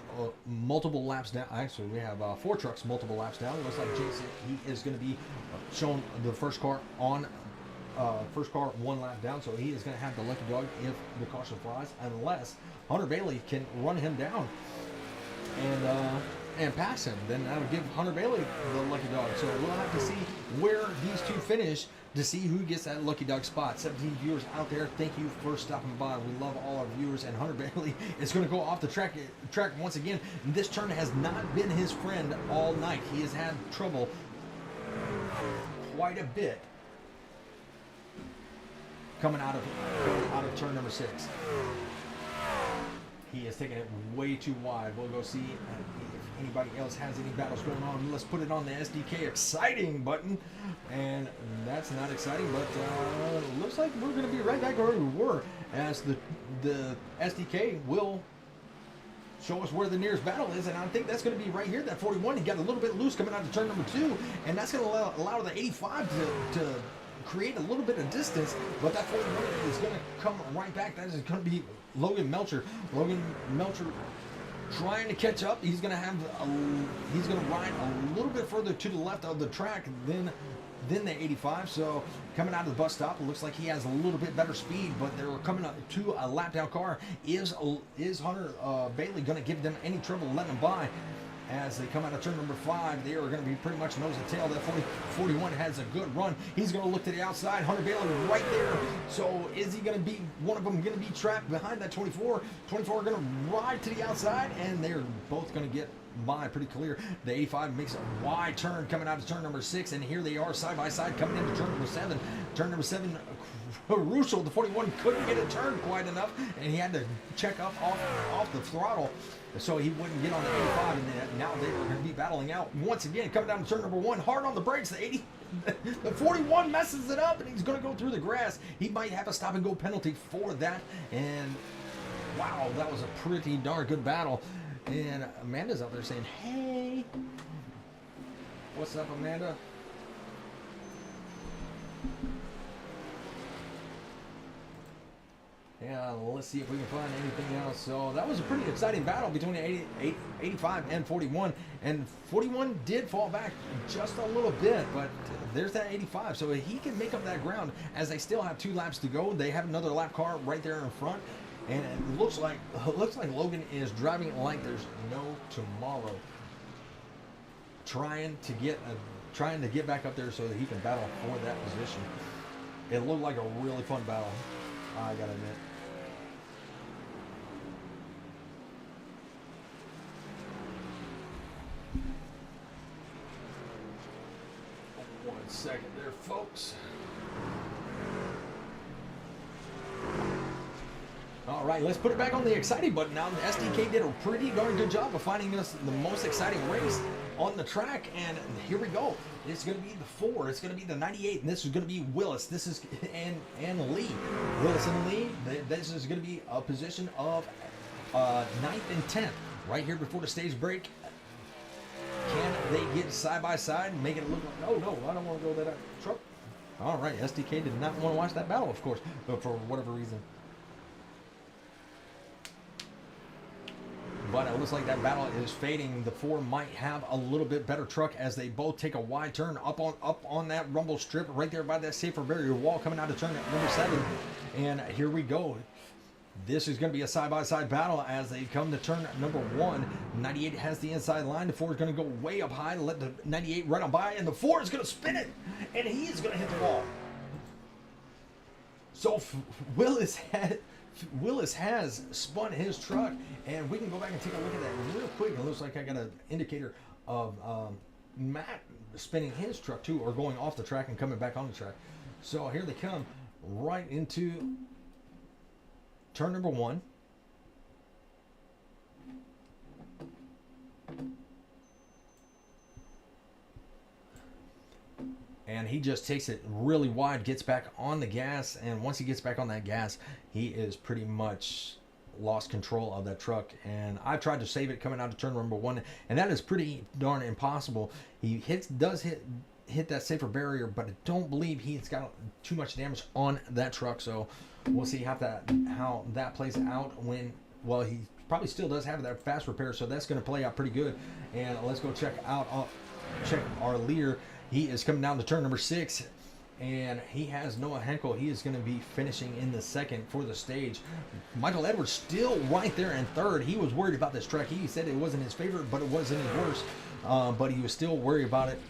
A: multiple laps down. Actually, we have 4 trucks multiple laps down. It looks like Jason, he is going to be showing the first car 1 lap down, so he is going to have the lucky dog if the caution flies, unless Hunter Bailey can run him down and pass him. Then that'll give Hunter Bailey the lucky dog. So we'll have to see where these 2 finish to see who gets that lucky dog spot. 17 viewers out there, thank you for stopping by. We love all our viewers, and Hunter Bailey is going to go off the track once again. This turn has not been his friend all night. He has had trouble quite a bit coming out of turn number 6. He is taking it way too wide. We'll go see if anybody else has any battles going on. Let's put it on the SDK exciting button. And that's not exciting, but looks like we're going to be right back where we were, as the SDK will show us where the nearest battle is. And I think that's going to be right here, that 41. He got a little bit loose coming out of turn number 2, and that's going to allow the 85 to create a little bit of distance, but that 41 is going to come right back. That is going to be Logan Melcher. Logan Melcher trying to catch up. He's going to ride a little bit further to the left of the track than the 85. So coming out of the bus stop, it looks like he has a little bit better speed, but they're coming up to a lap down car. Is Hunter Bailey going to give them any trouble letting them by? As they come out of turn number 5, they are going to be pretty much nose to tail. That 41 has a good run. He's going to look to the outside. Hunter Bailey right there. So is he going to be, one of them going to be trapped behind that 24? 24 are going to ride to the outside, and they're both going to get by pretty clear. The 85 makes a wide turn coming out of turn number 6, and here they are side by side coming into turn number 7. Turn number 7, crucial. The 41 couldn't get a turn quite enough, and he had to check up off the throttle so he wouldn't get on the 85, and now they are going to be battling out once again. Coming down to turn number 1, hard on the brakes. The 41 messes it up, and he's going to go through the grass. He might have a stop and go penalty for that, and wow, that was a pretty darn good battle. And Amanda's out there saying, hey. What's up, Amanda? Yeah, let's see if we can find anything else. So that was a pretty exciting battle between 85 and 41. And 41 did fall back just a little bit, but there's that 85. So he can make up that ground as they still have 2 laps to go. They have another lap car right there in front. And it looks like Logan is driving like there's no tomorrow. Trying to get back up there so that he can battle for that position. It looked like a really fun battle, I gotta admit. One second there, folks. All right, let's put it back on the exciting button now. The SDK did a pretty darn good job of finding us the most exciting race on the track, and here we go. It's going to be the 4. It's going to be the 98, and this is going to be Willis. This is and Lee. Willis and Lee. This is going to be a position of 9th and 10th right here before the stage break. Can they get side by side and make it look like? Oh no, I don't want to go that truck. All right, SDK did not want to watch that battle, of course, but for whatever reason. But it looks like that battle is fading. The 4 might have a little bit better truck as they both take a wide turn up on that rumble strip right there by that safer barrier wall coming out of turn at number 7. And here we go. This is going to be a side-by-side battle as they come to turn number 1. 98 has the inside line. The 4 is going to go way up high to let the 98 run on by, and the 4 is going to spin it, and he is going to hit the wall. So Willis has spun his truck, and we can go back and take a look at that real quick. It looks like I got an indicator of Matt spinning his truck too, or going off the track and coming back on the track. So here they come right into turn number 1. And he just takes it really wide, gets back on the gas, and once he gets back on that gas, he is pretty much lost control of that truck. And I've tried to save it coming out of turn number 1, and that is pretty darn impossible. He does hit that safer barrier, but I don't believe he's got too much damage on that truck. So we'll see how that plays out when, well, he probably still does have that fast repair, so that's going to play out pretty good. And let's go check our leader. He is coming down to turn number 6, and he has Noah Henkel. He is going to be finishing in the 2nd for the stage. Michael Edwards still right there in 3rd. He was worried about this track. He said it wasn't his favorite, but it wasn't his worst. But he was still worried about it.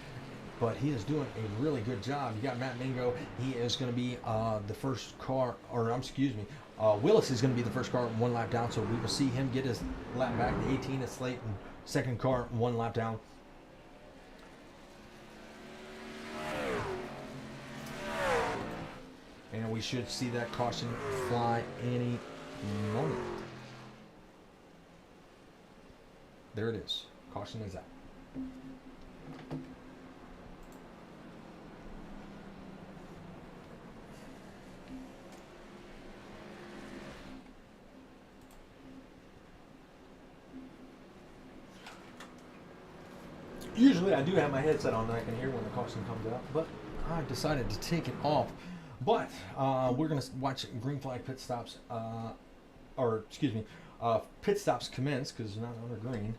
A: But he is doing a really good job. You got Matt Mingo. He is going to be the first car, or excuse me, Willis is going to be the first car 1 lap down. So we will see him get his lap back. The 18 is Slayton, 2nd car 1 lap down. And we should see that caution fly any moment. There it is. Caution is out. Usually I do have my headset on and I can hear when the caution comes out, but I decided to take it off. But we're going to watch green flag pit stops, pit stops commence because it's not under green.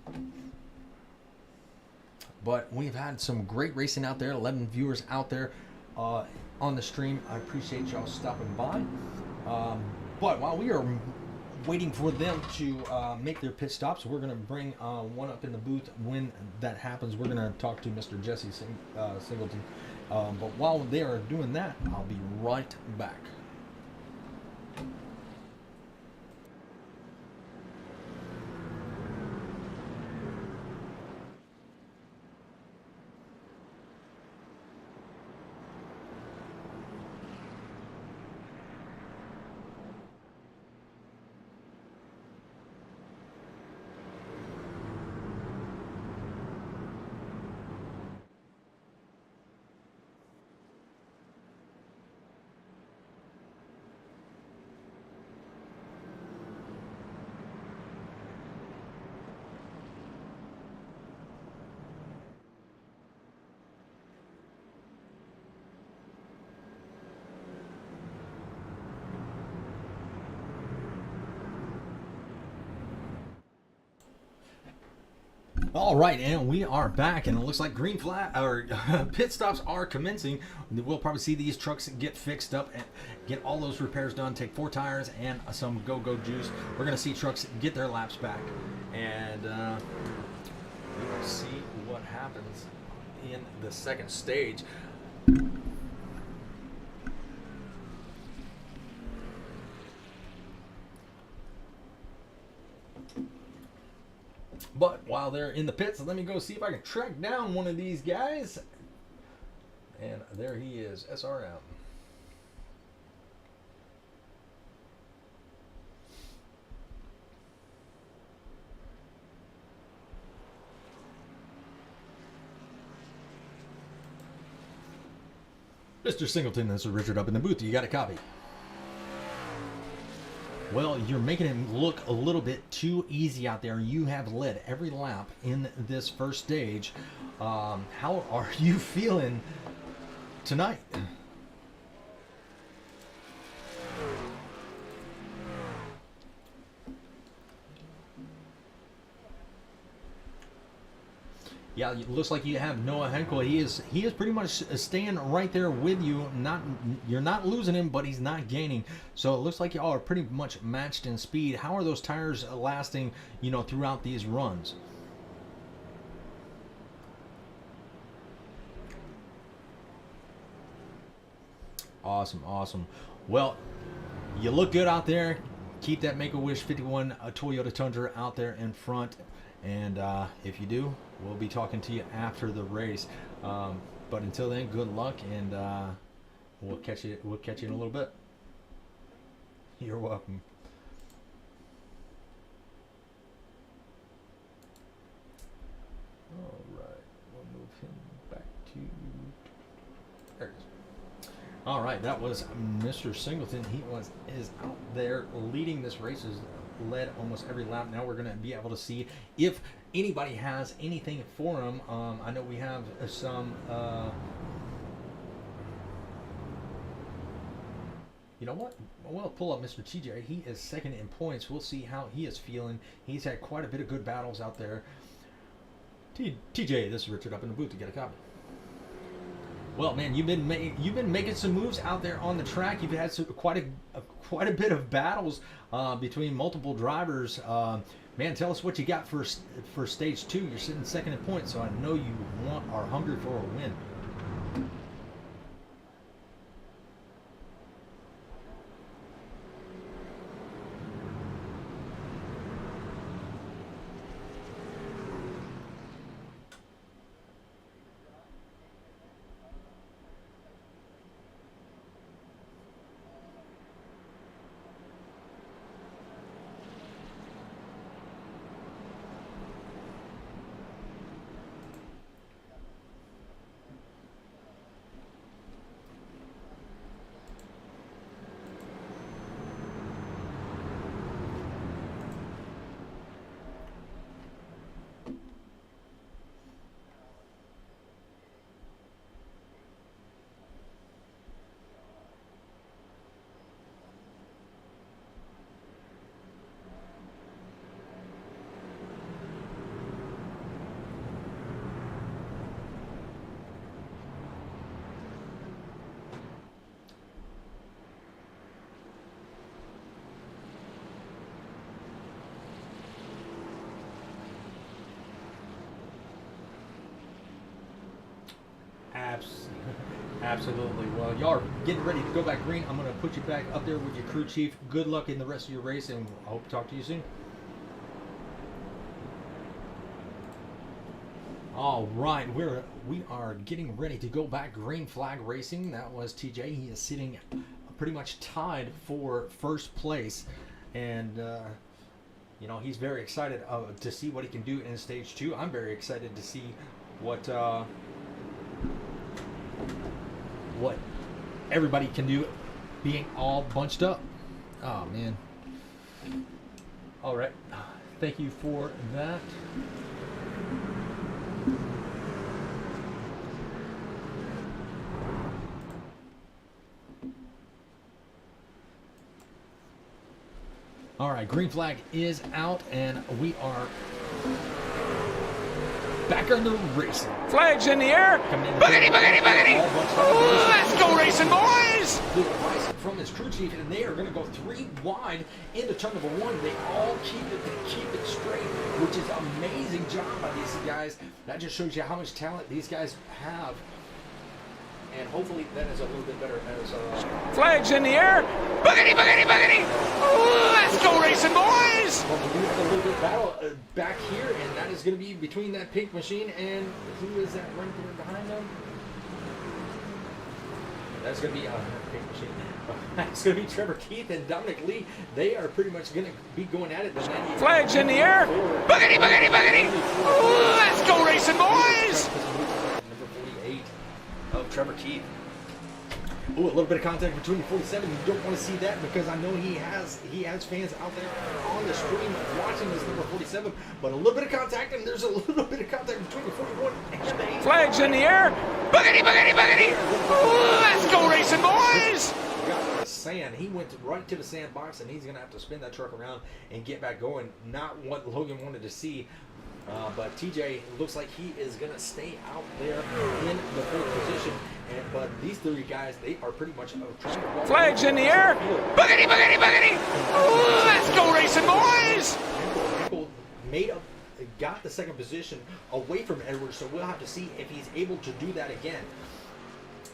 A: But we've had some great racing out there, 11 viewers out there on the stream. I appreciate y'all stopping by. But while we are waiting for them to make their pit stops, we're going to bring one up in the booth. When that happens, we're going to talk to Mr. Jesse Singleton. But while they are doing that, I'll be right back.
C: All right, and we are back, and it looks like green flag or pit stops are commencing. We'll probably see these trucks get fixed up and get all those repairs done. Take 4 tires and some go-go juice. We're gonna see trucks get their laps back, and we will see what happens in the second stage. But while they're in the pits, let me go see if I can track down one of these guys. And there he is, SRM. Mr. Singleton, this is Richard up in the booth. You got a copy? Well, you're making it look a little bit too easy out there. You have led every lap in this first stage. How are you feeling tonight? Yeah, it looks like you have Noah Henkel. He is pretty much staying right there with you. You're not losing him, but he's not gaining. So it looks like y'all are pretty much matched in speed. How are those tires lasting, throughout these runs? Awesome, awesome. Well, you look good out there. Keep that Make-A-Wish 51 Toyota Tundra out there in front. And if you do, we'll be talking to you after the race. But until then, good luck, and we'll catch you in a little bit. You're welcome. All right, we'll move him back to there. It is. All right, that was Mr. Singleton. He is out there leading this race. Has led almost every lap. Now we're going to be able to see if anybody has anything for him. I know we have some you know what? We'll pull up Mr. TJ. He is second in points. We'll see how he is feeling. He's had quite a bit of good battles out there. TJ, this is Richard up in the booth to get a copy. Well, man, you've been making some moves out there on the track. You've had quite a bit of battles between multiple drivers. Man, tell us what you got for stage 2. You're sitting second in points, so I know you are hungry for a win. Absolutely. Well, y'all are getting ready to go back green. I'm going to put you back up there with your crew chief. Good luck in the rest of your race, and I hope to talk to you soon. All right, we are getting ready to go back green flag racing. That was TJ. He is sitting pretty much tied for first place, and he's very excited to see what he can do in stage 2. I'm very excited to see what everybody can do being all bunched up. Oh man. All right, thank you for that. All right, green flag is out, and we are back on the racing.
B: Flags in the air. Boogity, boogity, boogity. Let's go racing, boys.
C: Good advice from his crew chief, and they are going to go 3 wide into turn number 1. They all keep it straight, which is amazing job by these guys. That just shows you how much talent these guys have. And hopefully that is a little bit better as
B: flags in the air. Boogity, boogity, boogity. Let's go racing, boys.
C: Well, we do have a little bit of battle back here, and that is going to be between that pink machine and who is that right there behind them? That's going to be pink machine. It's going to be Trevor Keith and Dominic Lee. They are pretty much going to be going at it.
B: Flags in the air. Boogity, boogity, boogity. Let's go racing, boys.
C: Number 48 of Trevor Keith. Ooh, a little bit of contact between the 47. You don't want to see that because I know he has fans out there on the stream watching this number 47. But a little bit of contact, and there's a little bit of contact between the 41 and the 8.
B: Flags in the air. Boogity, boogity, boogity. Let's go racing, boys.
C: Got the sand. He went right to the sandbox, and he's going to have to spin that truck around and get back going. Not what Logan wanted to see. But TJ looks like he is going to stay out there in the 4th position. But these 3 guys, they are pretty much trying to walk.
B: Flags in the air. Boogity, boogity, boogity. Let's go racing, boys.
C: Michael got the 2nd position away from Edwards, so we'll have to see if he's able to do that again.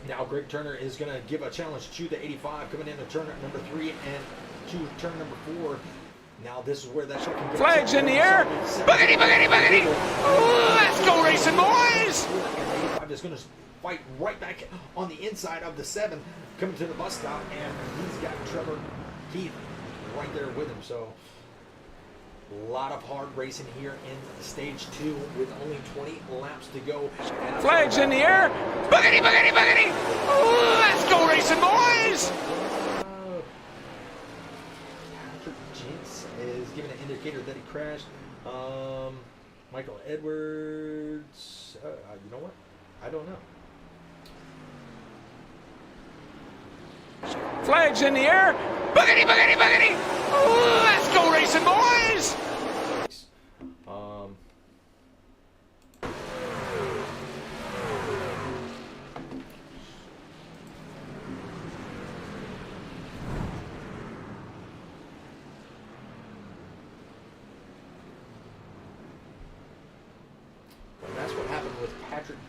C: Now Greg Turner is going to give a challenge to the 85 coming into turn number 3 and to turn number 4. Now this is where that truck can go.
B: Flags in the air. Boogity, boogity, boogity. Let's go racing, boys.
C: And the 85 is going to fight right back on the inside of the 7 coming to the bus stop, and he's got Trevor Keith right there with him. So a lot of hard racing here in stage 2 with only 20 laps to go.
B: Flags in the air. Boogity, boogity, boogity. Let's go racing, boys.
C: Is giving an indicator that he crashed. Michael Edwards. You know what? I don't know.
B: Flags in the air. Boogity, boogity, boogity. Let's go racing, boys.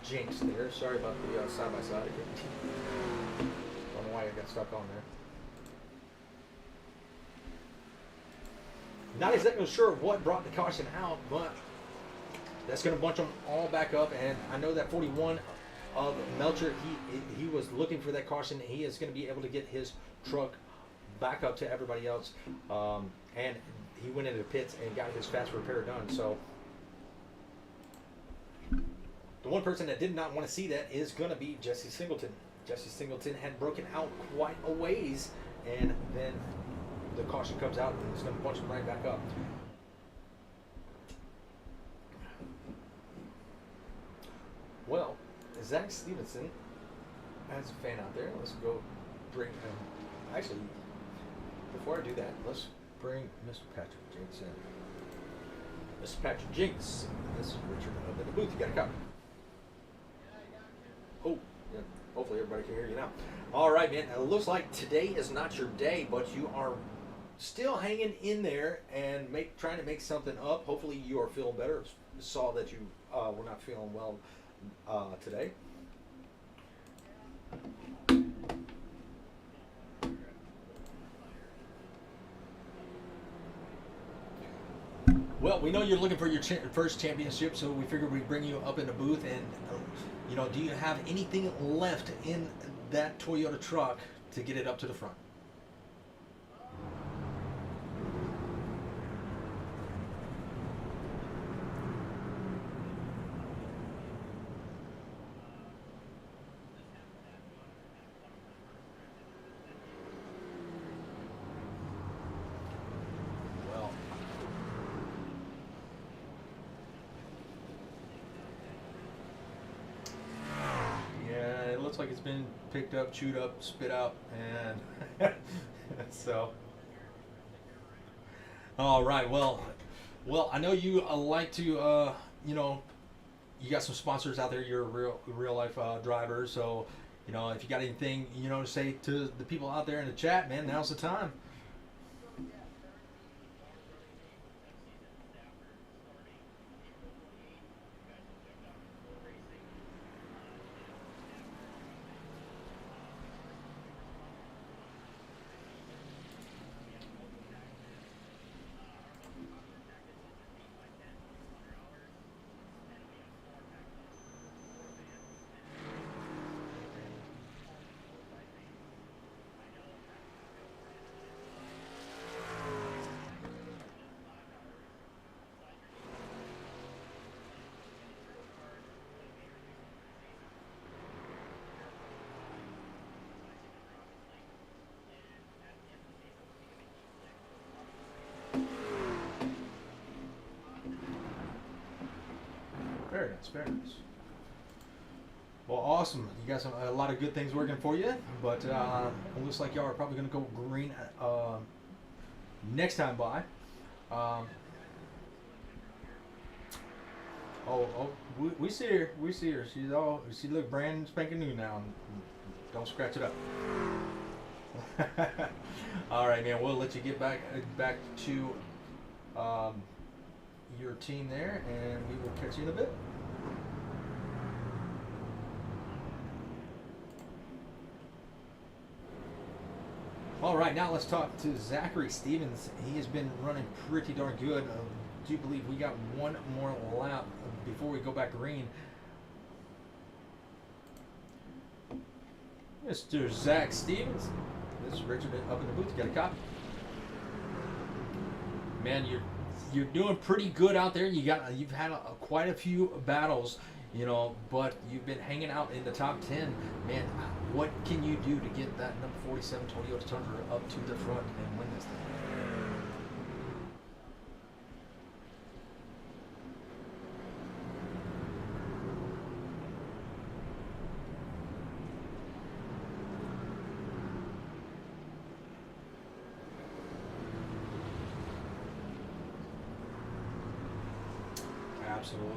C: Jinx there. Sorry about the side-by-side again. Don't know why I got stuck on there. Not exactly sure what brought the caution out, but that's going to bunch them all back up. And I know that 41 of Melcher, he was looking for that caution. He is going to be able to get his truck back up to everybody else. And he went into the pits and got his fast repair done. So the one person that did not want to see that is going to be Jesse Singleton. Jesse Singleton had broken out quite a ways, and then the caution comes out and it's going to bunch him right back up. Well, Zach Stevenson has a fan out there. Let's go bring him. Actually, before I do that, let's bring Mr. Patrick Jinks in. Mr. Patrick Jinks, this is Richard up in the booth. You got a copy. Oh, yeah. Hopefully everybody can hear you now. All right, man. It looks like today is not your day, but you are still hanging in there and trying to make something up. Hopefully you are feeling better. Saw that you were not feeling well today. Well, we know you're looking for your first championship, so we figured we'd bring you up in the booth. And you know, do you have anything left in that Toyota truck to get it up to the front? Looks like it's been picked up, chewed up, spit out, and so. All right. Well, I know you like to, you know, you got some sponsors out there. You're a real life driver, so you know, if you got anything, you know, to say to the people out there in the chat, man, now's the time. Very nice, very nice. Well, awesome. You got a lot of good things working for you, but it looks like y'all are probably going to go green next time by. We see her. We see her. She look brand spanking new now. Don't scratch it up. All right, man. We'll let you get back to your team there, and we will catch you in a bit. All right, now let's talk to Zachary Stevens. He has been running pretty darn good. I do believe we got one more lap before we go back green. Mr. Zach Stevens. This is Richard up in the booth. You got a copy? Man, you're doing pretty good out there. You've had quite a few battles, you know, but you've been hanging out in the top 10. Man, what can you do to get that number 47 Toyota Tundra up to the front and win this thing? Absolutely.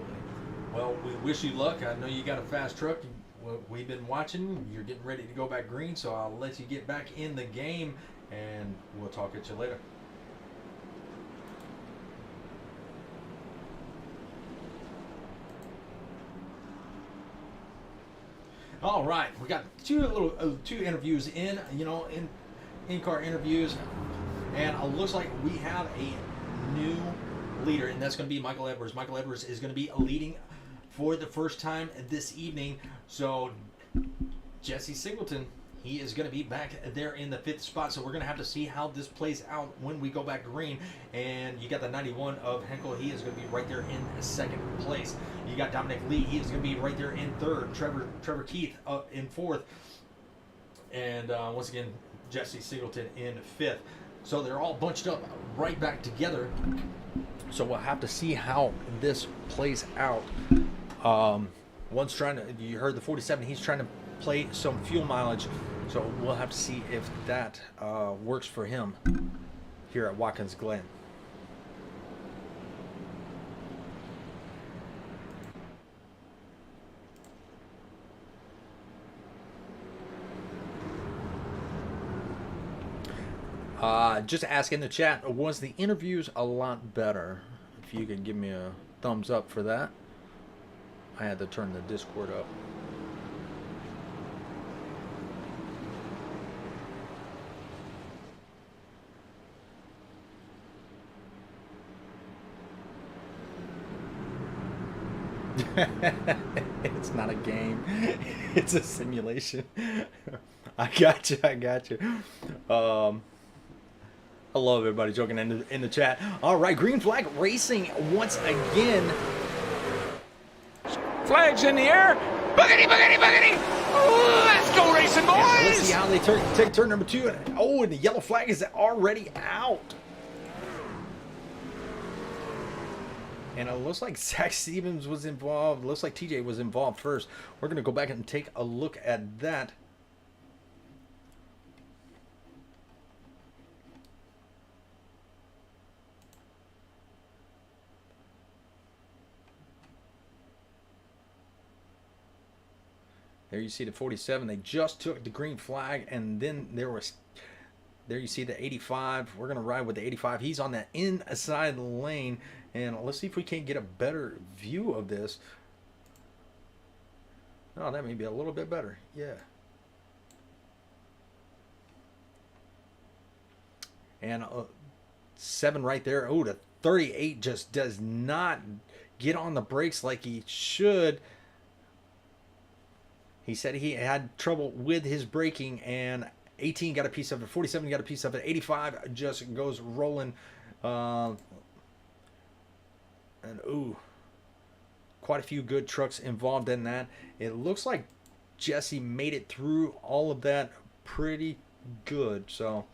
C: Well, we wish you luck. I know you got a fast truck. We've been watching. You're getting ready to go back green, so I'll let you get back in the game, and we'll talk at you later. All right, we got two interviews in, you know, in-car interviews, and it looks like we have a new leader, and that's going to be Michael Edwards. Michael Edwards is going to be leading for the first time this evening. So Jesse Singleton, he is going to be back there in the 5th spot. So we're going to have to see how this plays out when we go back green. And you got the 91 of Henkel. He is going to be right there in 2nd place. You got Dominic Lee. He is going to be right there in 3rd. Trevor Keith in 4th. And once again, Jesse Singleton in 5th. So they're all bunched up right back together. So we'll have to see how this plays out. One's trying to, you heard the 47, he's trying to play some fuel mileage. So we'll have to see if that works for him here at Watkins Glen. Just ask in the chat, was the interviews a lot better? If you can give me a thumbs up for that. I had to turn the Discord up. It's not a game. It's a simulation. I got you. I love everybody joking in the chat. All right, green flag racing once again.
B: Flags in the air. Boogity, boogity, boogity. Let's go racing, boys.
C: Yeah, let's see how they take turn number 2. Oh, and the yellow flag is already out. And it looks like Zach Stevens was involved. Looks like TJ was involved first. We're going to go back and take a look at that. There you see the 47. They just took the green flag, and then there you see the 85. We're going to ride with the 85. He's on that inside lane, and let's see if we can't get a better view of this. Oh, that may be a little bit better. Yeah. And 7 right there. Oh, the 38 just does not get on the brakes like he should. He said he had trouble with his braking, and 18 got a piece of it. 47 got a piece of it. 85 just goes rolling. And ooh, quite a few good trucks involved in that. It looks like Jesse made it through all of that pretty good. So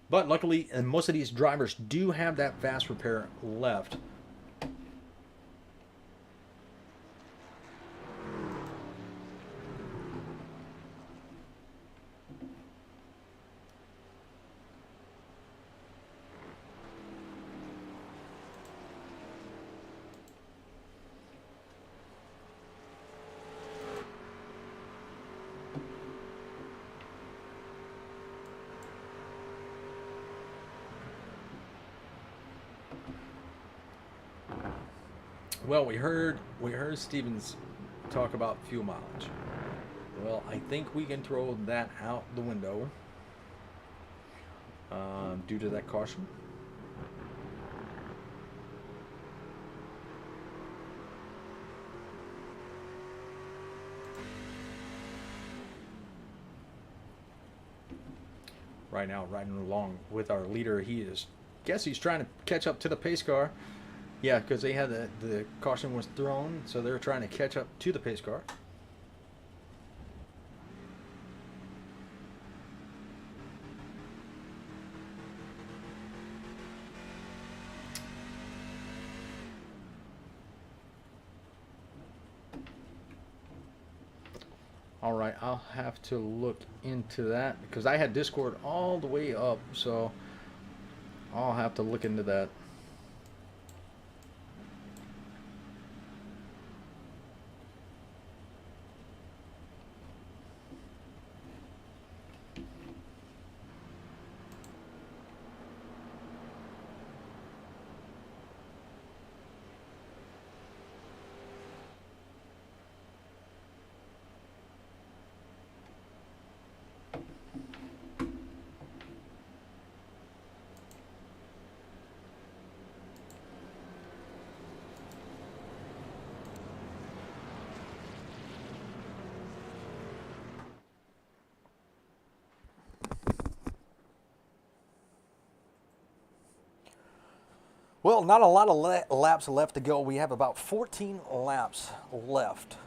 C: but luckily, and most of these drivers do have that fast repair left. Well, we heard Stevens talk about fuel mileage. Well, I think we can throw that out the window due to that caution. Right now, riding along with our leader, he's trying to catch up to the pace car. Yeah, because they had the caution was thrown, so they're trying to catch up to the pace car. All right, I'll have to look into that because I had Discord all the way up, so I'll have to look into that. Well, not a lot of laps left to go. We have about 14 laps left.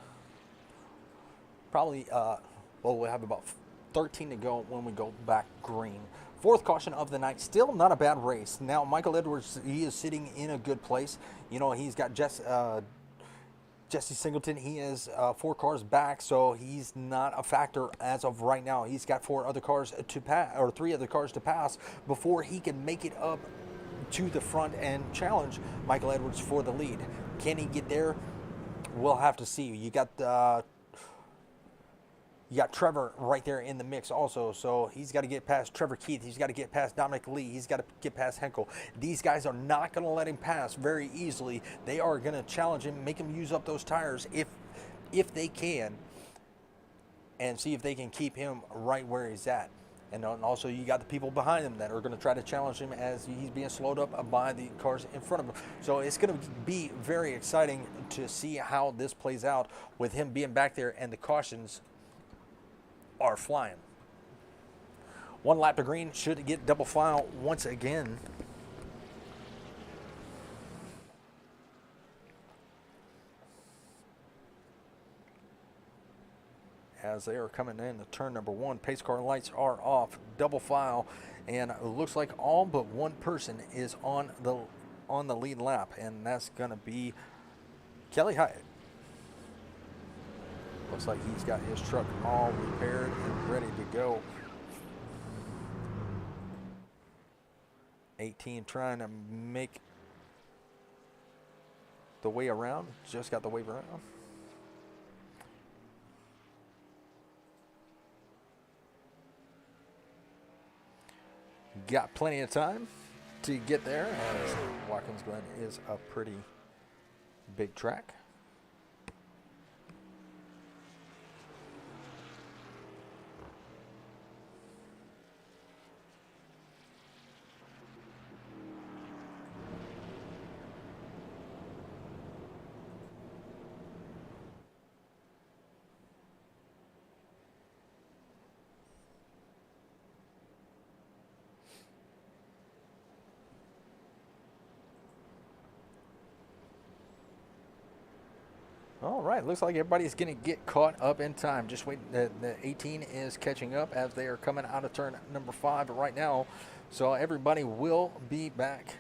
C: Probably, well, we'll have about 13 to go when we go back green. Fourth caution of the night. Still not a bad race. Now, Michael Edwards, he is sitting in a good place. You know, he's got Jesse Singleton. He is 4 cars back, so he's not a factor as of right now. He's got 4 other cars to pass, or 3 other cars to pass before he can make it up to the front and challenge Michael Edwards for the lead. Can he get there? We'll have to see. You got Trevor right there in the mix also, so he's got to get past Trevor Keith. He's got to get past Dominic Lee. He's got to get past Henkel. These guys are not going to let him pass very easily. They are going to challenge him, make him use up those tires if they can, and see if they can keep him right where he's at. And also, you got the people behind him that are going to try to challenge him as he's being slowed up by the cars in front of him. So it's going to be very exciting to see how this plays out with him being back there and the cautions are flying. 1 lap to green, should get double file once again. As they are coming in to turn number 1, pace car lights are off, double file, and it looks like all but one person is on the lead lap, and that's going to be Kelly Hyatt. Looks like he's got his truck all repaired and ready to go. 18 trying to make
D: the way around. Just got the way around. Got plenty of time to get there, as Watkins Glen is a pretty big track. All right, looks like everybody's going to get caught up in time. Just wait, the 18 is catching up as they are coming out of turn number 5 right now. So everybody will be back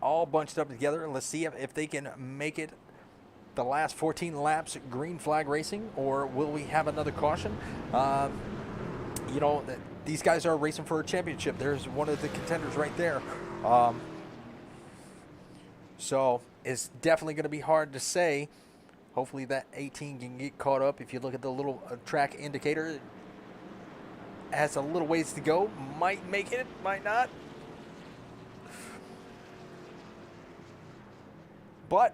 D: all bunched up together. And let's see if they can make it the last 14 laps green flag racing, or will we have another caution? You know, these guys are racing for a championship. There's one of the contenders right there. So it's definitely going to be hard to say. Hopefully that 18 can get caught up. If you look at the little track indicator, it has a little ways to go. Might make it, might not. But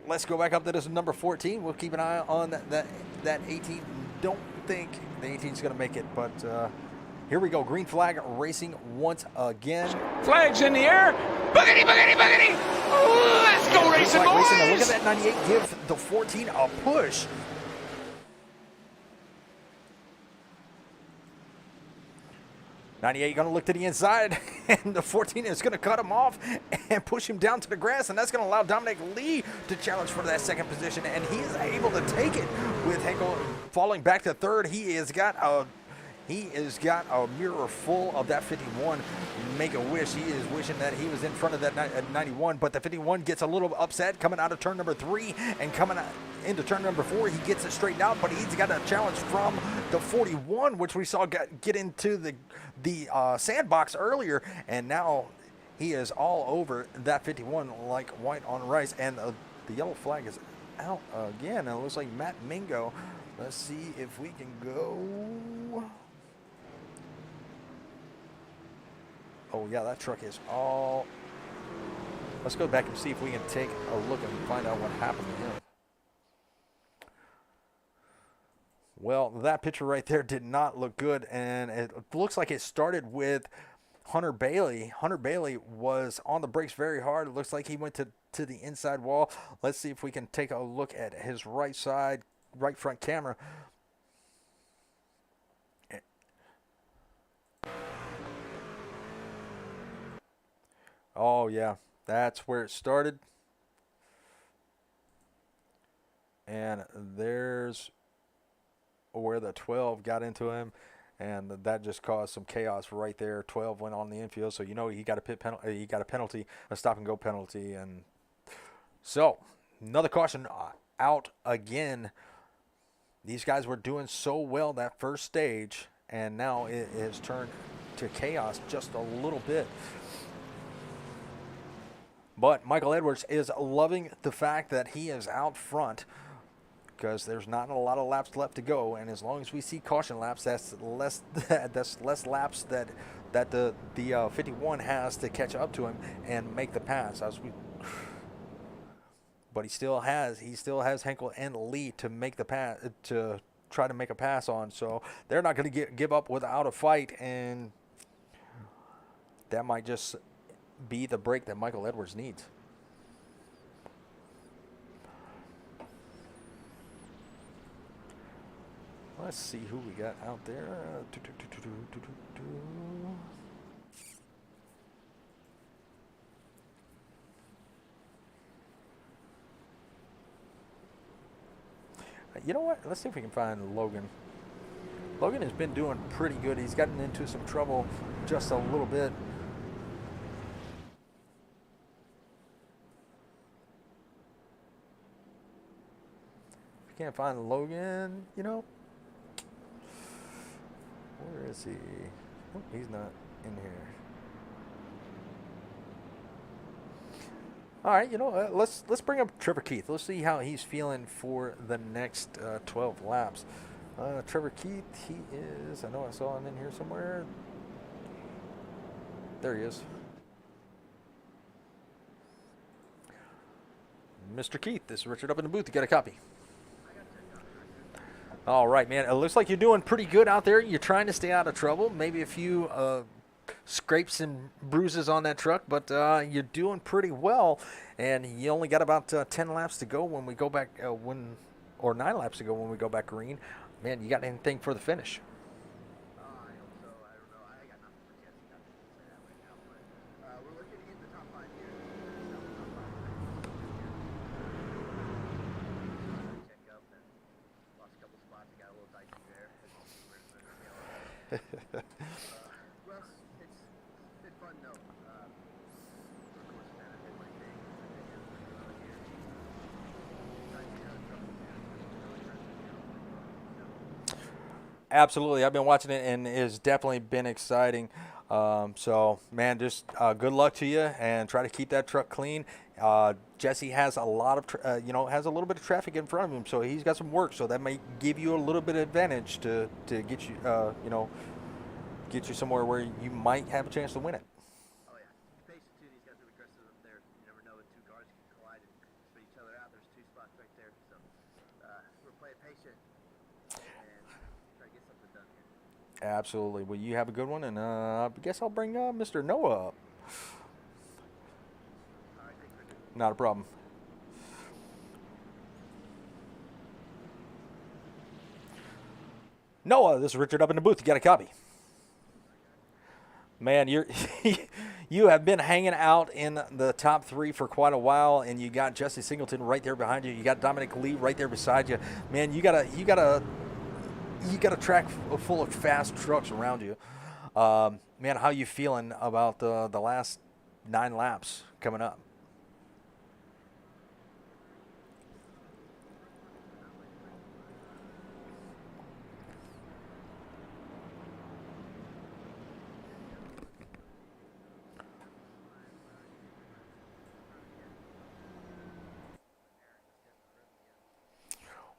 D: let's go back up to this number 14. We'll keep an eye on that 18. Don't think the 18 is going to make it, but here we go. Green flag racing once again.
B: Flags in the air. Boogity, boogity, boogity. Ooh, let's go racing,
D: Look
B: boys.
D: at that 98 give the 14 a push. '98 going to look to the inside, and the 14 is going to cut him off and push him down to the grass, and that's going to allow Dominic Lee to challenge for that second position, and he is able to take it with Henkel falling back to third. He has got a mirror full of that 51. Make a wish. He is wishing that he was in front of that 91, but the 51 gets a little upset coming out of turn number 3 and coming into turn number 4. He gets it straightened out, but he's got a challenge from the 41, which we saw get into the sandbox earlier, and now he is all over that 51 like white on rice, and the yellow flag is out again. And it looks like Matt Mingo. Let's see if we can go. Oh, yeah, that truck is all... Let's go back and see if we can take a look and find out what happened to him. Well, that picture right there did not look good, and it looks like it started with Hunter Bailey. Hunter Bailey was on the brakes very hard. It looks like he went to the inside wall. Let's see if we can take a look at his right side, right front camera. Oh, yeah, that's where it started. And there's where the 12 got into him, and that just caused some chaos right there. 12 went on the infield, so you know he got a pit penalty. He got a penalty, a stop and go penalty, and so another caution out again. These guys were doing so well that first stage, and now it has turned to chaos just a little bit. But Michael Edwards is loving the fact that he is out front, because there's not a lot of laps left to go, and as long as we see caution laps, that's less laps that the 51 has to catch up to him and make the pass. But he still has Henkel and Lee to make the pass, to try to make a pass on. So they're not going to give up without a fight, and that might just be the break that Michael Edwards needs. Let's see who we got out there. You know what? Let's see if we can find Logan. Logan has been doing pretty good. He's gotten into some trouble just a little bit. If you can't find Logan, you know, where is he? Oh, he's not in here. All right, let's bring up Trevor Keith. Let's see how he's feeling for the next 12 laps. Trevor Keith, he is. I know I saw him in here somewhere. There he is. Mr. Keith, this is Richard up in the booth. You got a copy. All right, man. It looks like you're doing pretty good out there. You're trying to stay out of trouble. Maybe a few scrapes and bruises on that truck, but you're doing pretty well. And you only got about 10 laps to go when we go back, or 9 laps to go when we go back green. Man, you got anything for the finish?
E: I hope so. I don't know. I got nothing for Jesse. Not to say that right now, but we're looking to get in the top 5 here. Check up and lost a couple spots. I got a little dicey there. Russ, it's been fun though. Of course, man, I did my thing. Here. Trying to get out of trouble, man. Really trying to get out.
D: Absolutely. I've been watching it, and it's definitely been exciting. So, man, just good luck to you, and try to keep that truck clean. Jesse has a lot of, has a little bit of traffic in front of him, so he's got some work. So that may give you a little bit of advantage to get you, get you somewhere where you might have a chance to win it.
E: Oh yeah, be patient too. These guys are aggressive up there. You never know when 2 cars can collide and spit each other out. There's 2 spots right there, so we're playing patient and try to get something done here.
D: Absolutely. Well, you have a good one, and I guess I'll bring Mr. Noah up.
E: All right, thanks, Richard.
D: Not a problem. Noah, this is Richard up in the booth. You got a copy? Man, you're you have been hanging out in the top 3 for quite a while, and you got Jesse Singleton right there behind you. You got Dominic Lee right there beside you. Man, you got a track full of fast trucks around you. Man, how you feeling about the last 9 laps coming up?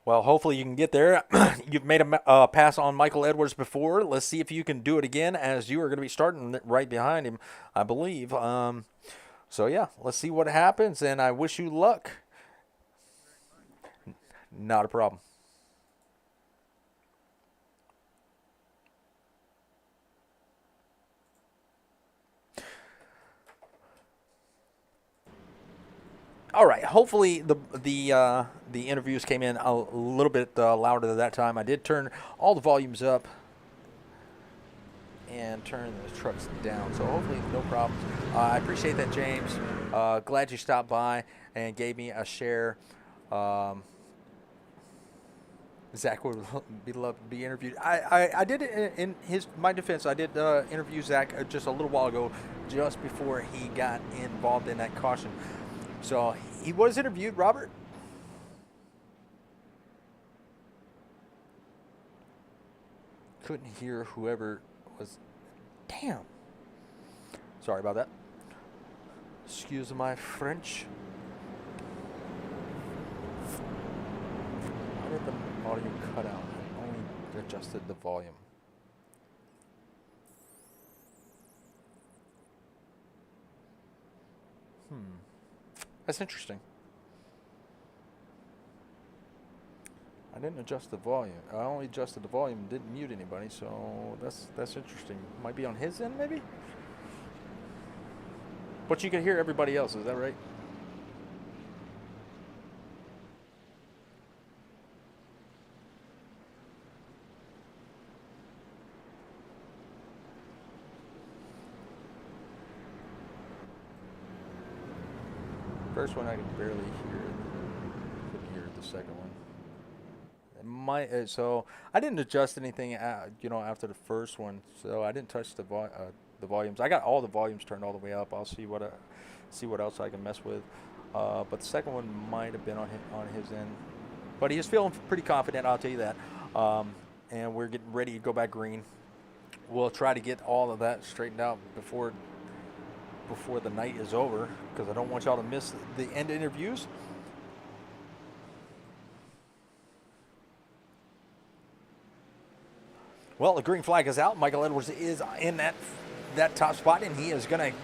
D: Well, hopefully you can get there. You've made a pass on Michael Edwards before. Let's see if you can do it again, as you are going to be starting right behind him, I believe. So, yeah, let's see what happens, and I wish you luck. Not a problem. All right. Hopefully the interviews came in a little bit louder that time. I did turn all the volumes up and turn the trucks down, so hopefully no problems. I appreciate that, James. Glad you stopped by and gave me a share. Zach would love to be interviewed. I did, in my defense, I did interview Zach just a little while ago, just before he got involved in that caution. So he was interviewed, Robert. Couldn't hear whoever was. Damn. Sorry about that. Excuse my French. How did the audio cut out? I only adjusted the volume. That's interesting. I didn't adjust the volume. I only adjusted the volume, didn't mute anybody, so that's interesting. Might be on his end, maybe? But you can hear everybody else, is that right? First one I could barely hear. Couldn't hear the second one. So I didn't adjust anything, after the first one. So I didn't touch the volumes. I got all the volumes turned all the way up. I'll see what else I can mess with. But the second one might have been on his end. But he is feeling pretty confident. I'll tell you that. And we're getting ready to go back green. We'll try to get all of that straightened out before before the night is over, because I don't want y'all to miss the end interviews. Well, the green flag is out. Michael Edwards is in that top spot, and he is going to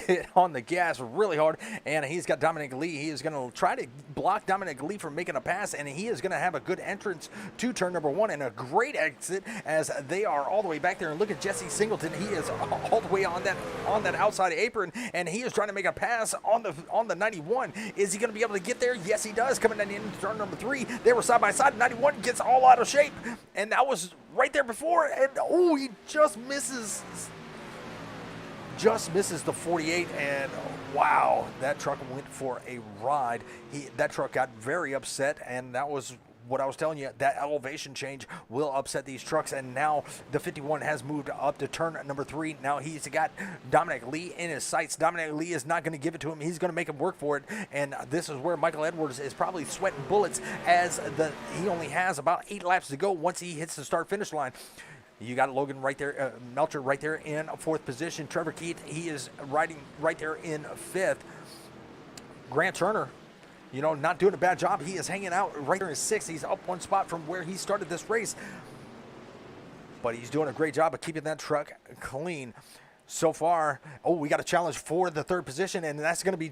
D: get on the gas really hard, and he's got Dominic Lee. He is going to try to block Dominic Lee from making a pass, and he is going to have a good entrance to turn number 1 and a great exit as they are all the way back there. And look at Jesse Singleton. He is all the way on that outside apron, and he is trying to make a pass on the 91. Is he going to be able to get there? Yes, he does. Coming in into turn number 3, they were side by side. 91 gets all out of shape, and that was right there before, and oh, he just misses the 48, and wow, that truck went for a ride. That truck got very upset, and that was what I was telling you. That elevation change will upset these trucks, and now the 51 has moved up to turn number 3. Now he's got Dominic Lee in his sights. Dominic Lee is not going to give it to him. He's going to make him work for it, and this is where Michael Edwards is probably sweating bullets, as he only has about 8 laps to go once he hits the start-finish line. You got Logan right there, Melcher right there in 4th position. Trevor Keith, he is riding right there in 5th. Grant Turner, not doing a bad job. He is hanging out right there in 6th. He's up 1 spot from where he started this race. But he's doing a great job of keeping that truck clean. So far, we got a challenge for the 3rd position, and that's going to be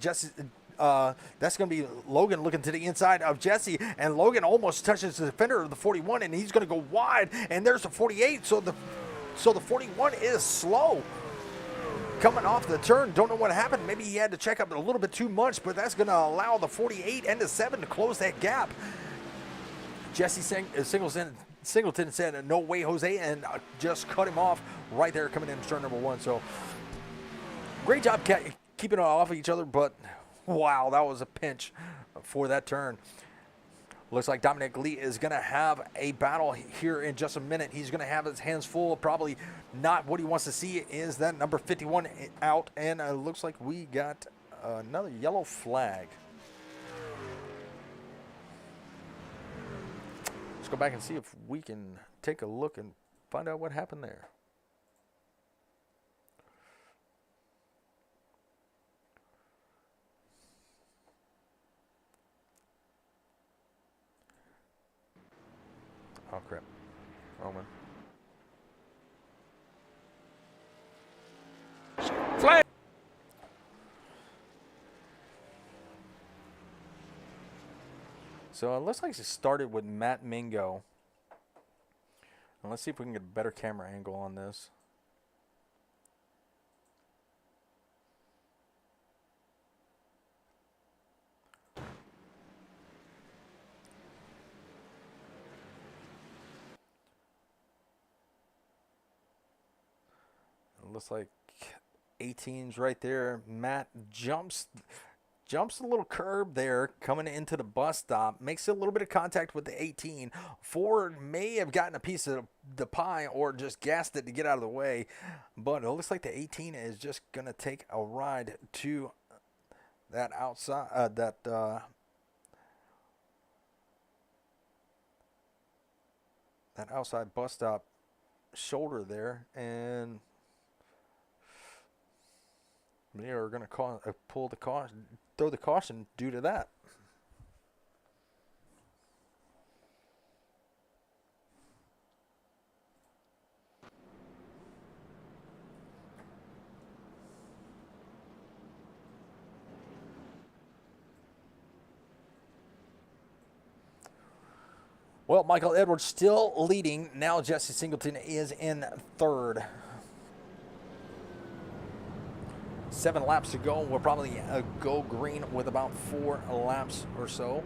D: that's going to be Logan looking to the inside of Jesse, and Logan almost touches the defender of the 41, and he's going to go wide, and there's the 48, so the 41 is slow coming off the turn. Don't know what happened. Maybe he had to check up a little bit too much, but that's going to allow the 48 and the 7 to close that gap. Jesse Singleton said, "No way, Jose," and just cut him off right there coming in turn number 1. So great job keeping it off of each other, but wow, that was a pinch for that turn. Looks like Dominic Lee is going to have a battle here in just a minute. He's going to have his hands full. Probably not what he wants to see is that number 51 out, and it looks like we got another yellow flag. Let's go back and see if we can take a look and find out what happened there. Oh, crap. Roman.
B: Flag.
D: So it looks like it started with Matt Mingo. And let's see if we can get a better camera angle on this. Looks like 18's right there. Matt jumps a little curb there coming into the bus stop. Makes a little bit of contact with the 18. Ford may have gotten a piece of the pie or just gassed it to get out of the way. But it looks like the 18 is just going to take a ride to that outside, that outside bus stop shoulder there, and they are going to throw the caution due to that. Well, Michael Edwards still leading. Now Jesse Singleton is in 3rd. 7 laps to go. We'll probably go green with about 4 laps or so,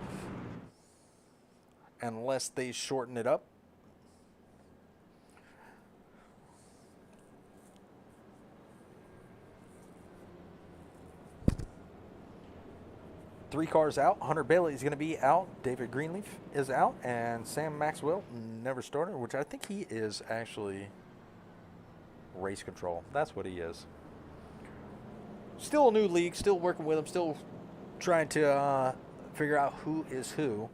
D: unless they shorten it up. Three cars out. Hunter Bailey is going to be out. David Greenleaf is out. And Sam Maxwell never started, which I think he is actually race control. That's what he is. Still a new league, still working with him, still trying to figure out who is who.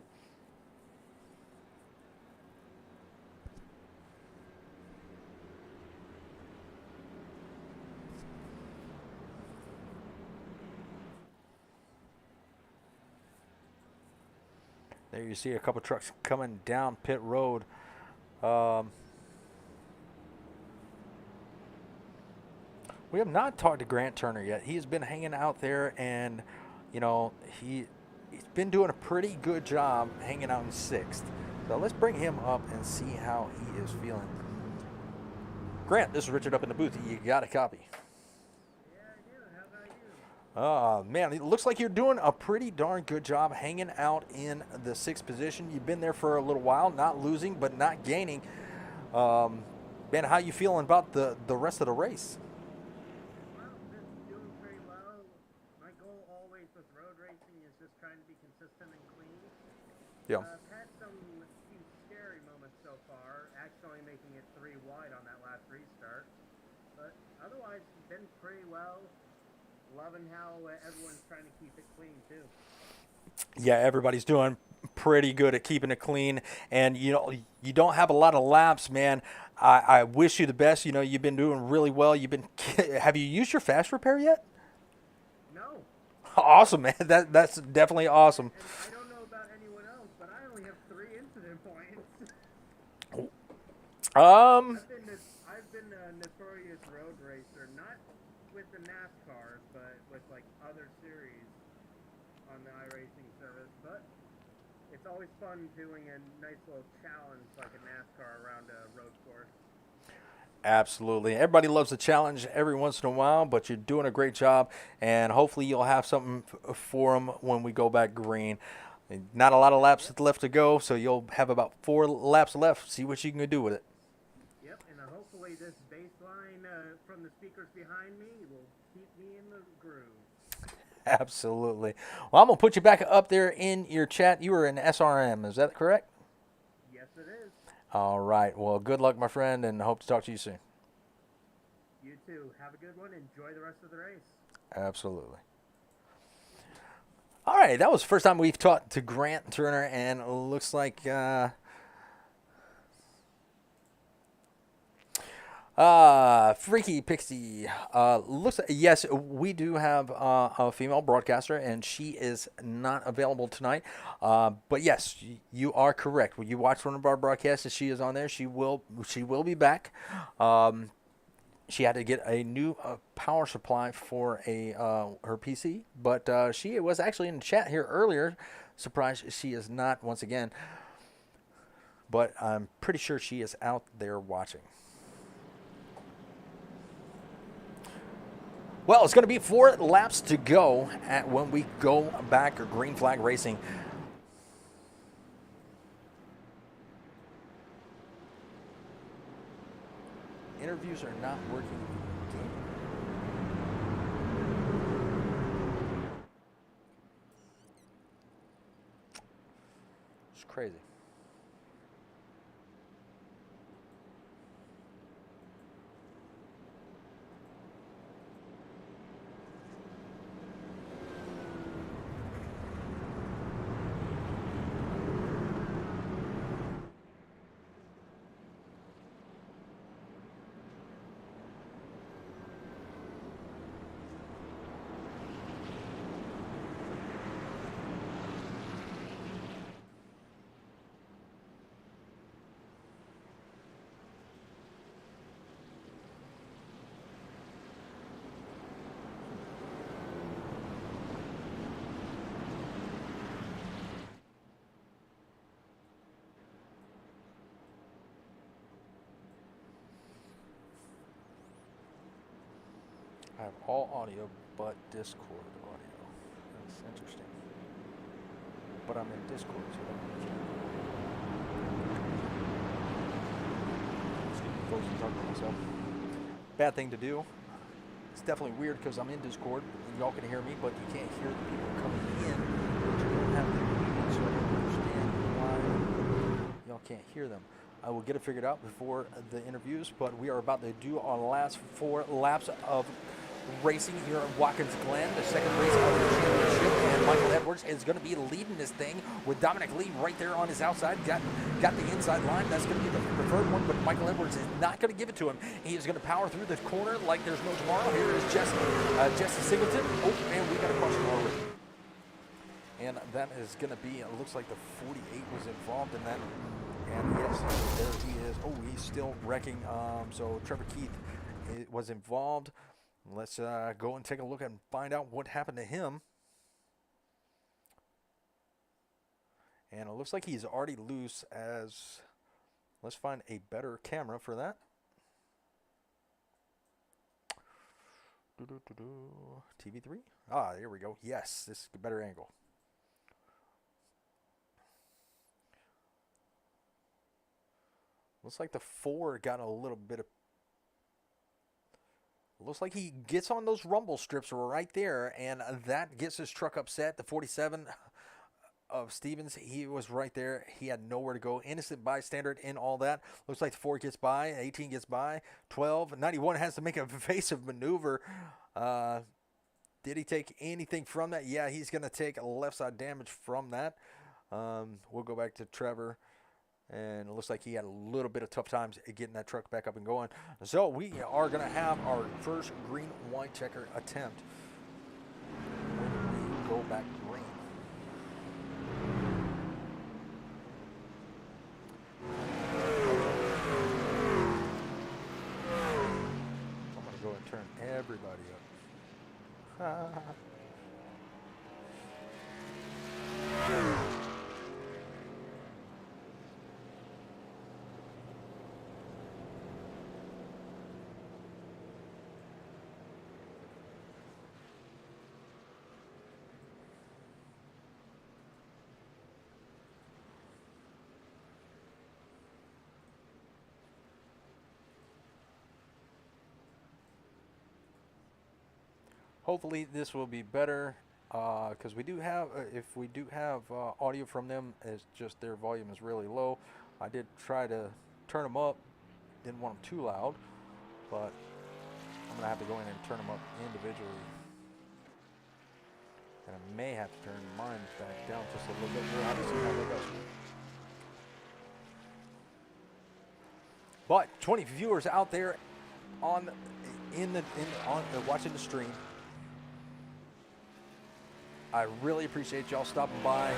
D: There you see a couple trucks coming down pit road. We have not talked to Grant Turner yet. He's been hanging out there, and you know he's been doing a pretty good job hanging out in 6th. So let's bring him up and see how he is feeling. Grant, this is Richard up in the booth. You got a copy?
E: Yeah, I do. How about you?
D: Man, it looks like you're doing a pretty darn good job hanging out in the 6th position. You've been there for a little while, not losing but not gaining. Man, how you feeling about the rest of the race?
E: Well, just doing pretty well. My goal always with road racing is just trying to be consistent and clean.
D: Yeah.
E: I've had some few scary moments so far, actually making it 3 wide on that last restart. But otherwise, it's been pretty well. Loving how everyone's trying to keep it clean, too.
D: Yeah, everybody's doing pretty good at keeping it clean, and you know you don't have a lot of laps, man. I wish you the best. You know you've been doing really well. Have you used your fast repair yet?
E: No.
D: Awesome, man. That's definitely awesome.
E: And I don't know about anyone else, but I only have 3 incident points. I've been a notorious road racer, not with the NASCARs, but with like other series on the iRacing service. But it's always fun doing a nice little challenge like a NASCAR around a road course.
D: Absolutely. Everybody loves a challenge every once in a while, but you're doing a great job, and hopefully you'll have something for them when we go back green. Not a lot of laps left to go, so you'll have about 4 laps left. See what you can do with it.
E: Yep, and hopefully this bass line from the speakers behind me will keep me in the groove.
D: Absolutely. Well, I'm going to put you back up there in your chat. You were in SRM, is that correct?
E: Yes, it is.
D: All right. Well, good luck, my friend, and hope to talk to you soon.
E: You too. Have a good one. Enjoy the rest of the race.
D: Absolutely. All right. That was the first time we've talked to Grant Turner, and it looks like Freaky Pixie. Looks yes, we do have a female broadcaster, and she is not available tonight. But yes, you are correct. When you watch one of our broadcasts, she is on there. She will be back. She had to get a new power supply for her PC, but she was actually in the chat here earlier. Surprised she is not once again, but I'm pretty sure she is out there watching. Well, it's going to be 4 laps to go when we go back green flag racing. Interviews are not working. It's crazy. I have all audio but Discord audio. That's interesting. But I'm in Discord, so that excuse me, folks, I'm talking to myself. Bad thing to do. It's definitely weird because I'm in Discord and y'all can hear me, but you can't hear the people coming in. But you don't have the meeting, so I don't understand why y'all can't hear them. I will get it figured out before the interviews, but we are about to do our last 4 laps of racing here at Watkins Glen, the second race of the championship, and Michael Edwards is going to be leading this thing with Dominic Lee right there on his outside. Got the inside line. That's going to be the preferred one, but Michael Edwards is not going to give it to him. He is going to power through this corner like there's no tomorrow. Here is Jesse Singleton. Oh, and we got a caution already. And and that is going to be, it looks like the 48 was involved in that. And yes, there he is. Oh, he's still wrecking. So Trevor Keith was involved. Let's go and take a look and find out what happened to him. And it looks like he's already loose as, let's find a better camera for that. TV3? Ah, here we go. Yes, this is a better angle. Looks like the 4 got a little bit of... Looks like he gets on those rumble strips right there, and that gets his truck upset. The 47 of Stevens, he was right there. He had nowhere to go. Innocent bystander in all that. Looks like the 4 gets by, 18 gets by, 12, 91 has to make a evasive maneuver. Did he take anything from that? Yeah, he's going to take a left side damage from that. We'll go back to Trevor. And it looks like he had a little bit of tough times getting that truck back up and going. So we are going to have our first green-white checker attempt when we go back green. I'm going to go and turn everybody up. Hopefully this will be better because we do have, if we do have audio from them, it's just their volume is really low. I did try to turn them up, didn't want them too loud, but I'm going to have to go in and turn them up individually. And I may have to turn mine back down just a little bit. We'll have to see how that goes. But 20 viewers out there on watching the stream. I really appreciate y'all stopping by.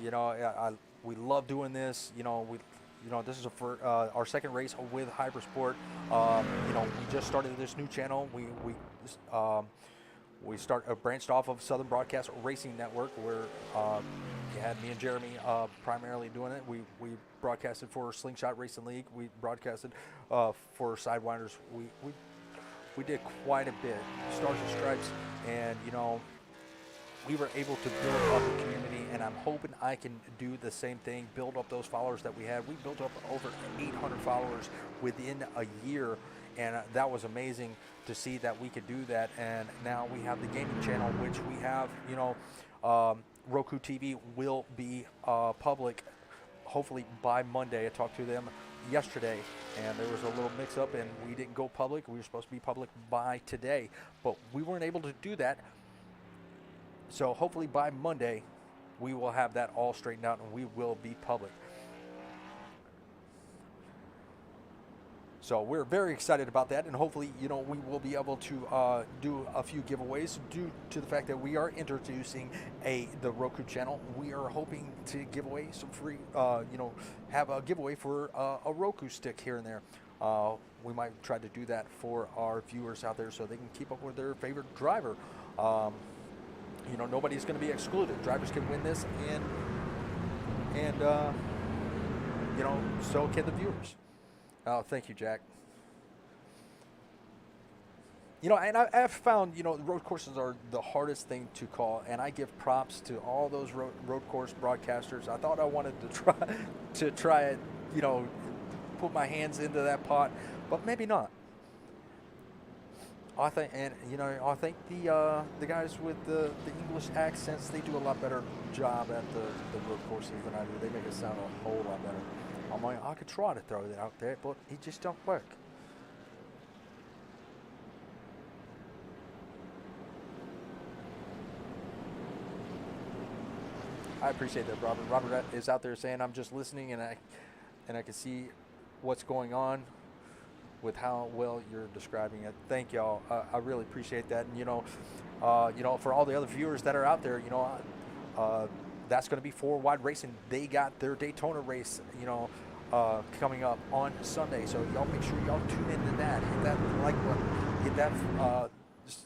D: You know, we love doing this. You know, this is our second race with Hypersport. You know, we just started this new channel. We branched off of Southern Broadcast Racing Network, where you had me and Jeremy primarily doing it. We broadcasted for Slingshot Racing League. We broadcasted for Sidewinders. We did quite a bit, Stars and Stripes, and you know, we were able to build up a community, and I'm hoping I can do the same thing, build up those followers that we had. We built up over 800 followers within a year, and that was amazing to see that we could do that. And now we have the gaming channel, which we have, you know, Roku TV will be public hopefully by Monday. I talked to them yesterday, and there was a little mix-up, and we didn't go public. We were supposed to be public by today, but we weren't able to do that. So hopefully by Monday, we will have that all straightened out, and we will be public. So we're very excited about that, and hopefully, you know, we will be able to do a few giveaways due to the fact that we are introducing the Roku channel. We are hoping to give away some free, you know, have a giveaway for a Roku stick here and there. We might try to do that for our viewers out there so they can keep up with their favorite driver. You know, nobody's going to be excluded. Drivers can win this, and you know, so can the viewers. Oh, thank you, Jack. You know, and I've found, you know, road courses are the hardest thing to call, and I give props to all those road course broadcasters. I thought I wanted to try it, you know, put my hands into that pot, but maybe not. I think, and you know, I think the guys with the English accents, they do a lot better job at the road courses than I do. They make it sound a whole lot better. I'm like, I could try to throw that out there, but it just don't work. I appreciate that, Robert. Robert is out there saying, I'm just listening, and I can see what's going on with how well you're describing it. Thank y'all. I really appreciate that. And you know, you know, for all the other viewers that are out there, you know, that's going to be 4 Wide Racing. They got their Daytona race, you know, coming up on Sunday. So y'all make sure y'all tune into that. Hit that like button. Hit that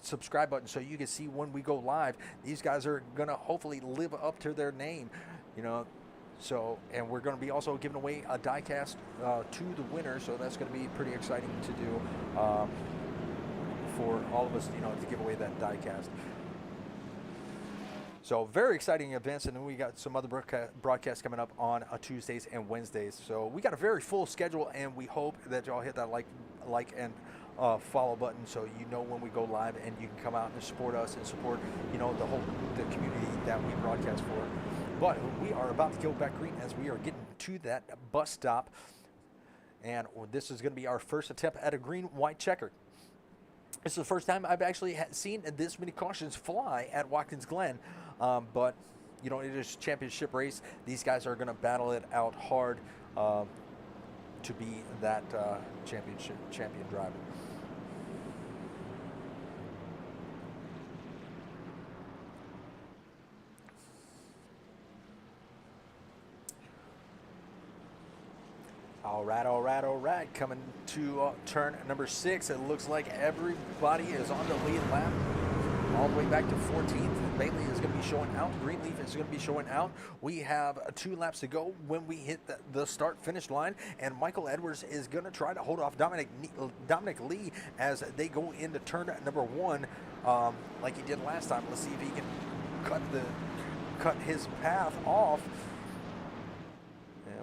D: subscribe button so you can see when we go live. These guys are going to hopefully live up to their name, you know. So, and we're going to be also giving away a diecast to the winner. So that's going to be pretty exciting to do for all of us, you know, to give away that diecast. So very exciting events, and then we got some other broadcasts coming up on Tuesdays and Wednesdays. So we got a very full schedule, and we hope that y'all hit that like and follow button so you know when we go live, and you can come out and support us and support, you know, the community that we broadcast for. But we are about to go back green as we are getting to that bus stop, and this is going to be our first attempt at a green-white checker. This is the first time I've actually seen this many cautions fly at Watkins Glen, but you know, it is a championship race. These guys are going to battle it out hard to be that champion driver. All right. Coming to turn number 6. It looks like everybody is on the lead lap all the way back to 14th. Bailey is going to be showing out. Greenleaf is going to be showing out. We have 2 laps to go when we hit the start-finish line, and Michael Edwards is going to try to hold off Dominic Lee as they go into turn number 1 like he did last time. Let's see if he can cut his path off.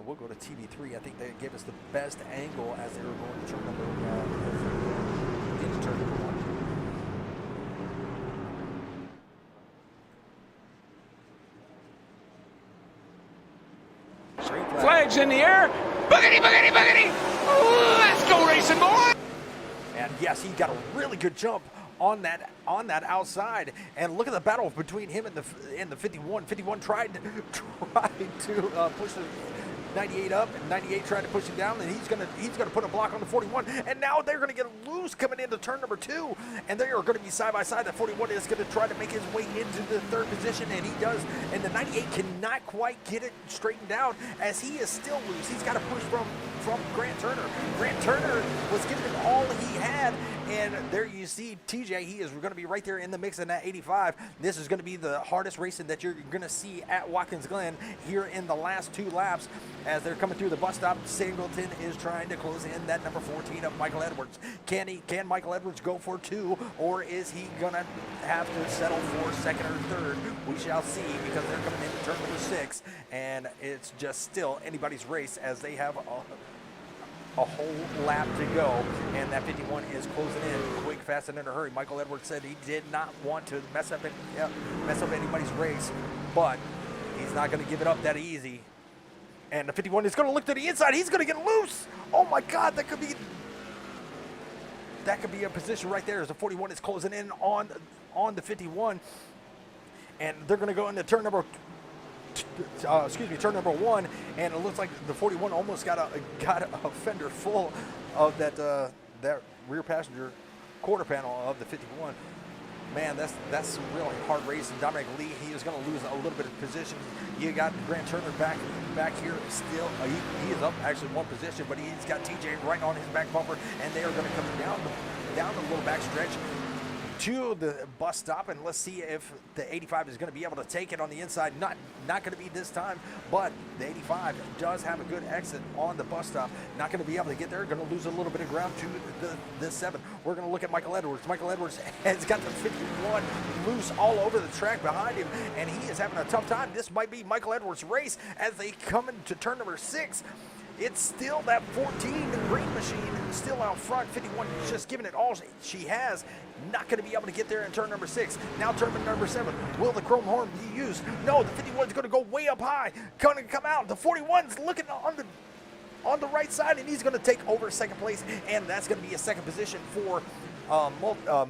D: We'll go to TV3. I think they gave us the best angle as they were going to turn number
B: 1. Flags in the air. Boogity, boogity, boogity. Ooh, let's go racing, boy.
D: And yes, he got a really good jump on that outside, and look at the battle between him and the 51. 51 tried to push the 98 up, and 98 tried to push him down, and he's gonna put a block on the 41, and now they're gonna get loose coming into turn number 2, and they are gonna be side by side. The 41 is gonna try to make his way into the 3rd position, and he does, and the 98 cannot quite get it straightened out as he is still loose. He's got to push from Grant Turner. Grant Turner was giving him all he had, and there you see TJ. He is going to be right there in the mix in that 85. This is going to be the hardest racing that you're going to see at Watkins Glen here in the last 2 laps as they're coming through the bus stop. Singleton is trying to close in that number 14 of Michael Edwards. Can Michael Edwards go for 2, or is he going to have to settle for 2nd or 3rd? We shall see, because they're coming into turn number 6, and it's just still anybody's race as they have a whole lap to go, and that 51 is closing in quick, fast, and in a hurry. Michael Edwards said he did not want to mess up anybody's race, but he's not going to give it up that easy. And the 51 is going to look to the inside. He's going to get loose. Oh my God, that could be a position right there as the 41 is closing in on the 51, and they're going to go into turn number 1, and it looks like the 41 almost got a fender full of that rear passenger quarter panel of the 51. Man, that's some really hard racing. Dominic Lee, he is going to lose a little bit of position. You got Grant Turner back here still. He is up actually 1 position, but he's got TJ right on his back bumper, and they are going to come down the little back stretch to the bus stop, and let's see if the 85 is going to be able to take it on the inside. Not going to be this time, but the 85 does have a good exit on the bus stop. Not going to be able to get there. Going to lose a little bit of ground to the 7. We're going to look at Michael Edwards. Michael Edwards has got the 51 loose all over the track behind him, and he is having a tough time. This might be Michael Edwards' race as they come into turn number 6. It's still that 14, the green machine, still out front. 51 just giving it all she has. Not going to be able to get there in turn number 6. Now turn number 7. Will the chrome horn be used? No, the 51 is going to go way up high. Going to come out. The 41's looking on the right side, and he's going to take over 2nd place, and that's going to be a 2nd position for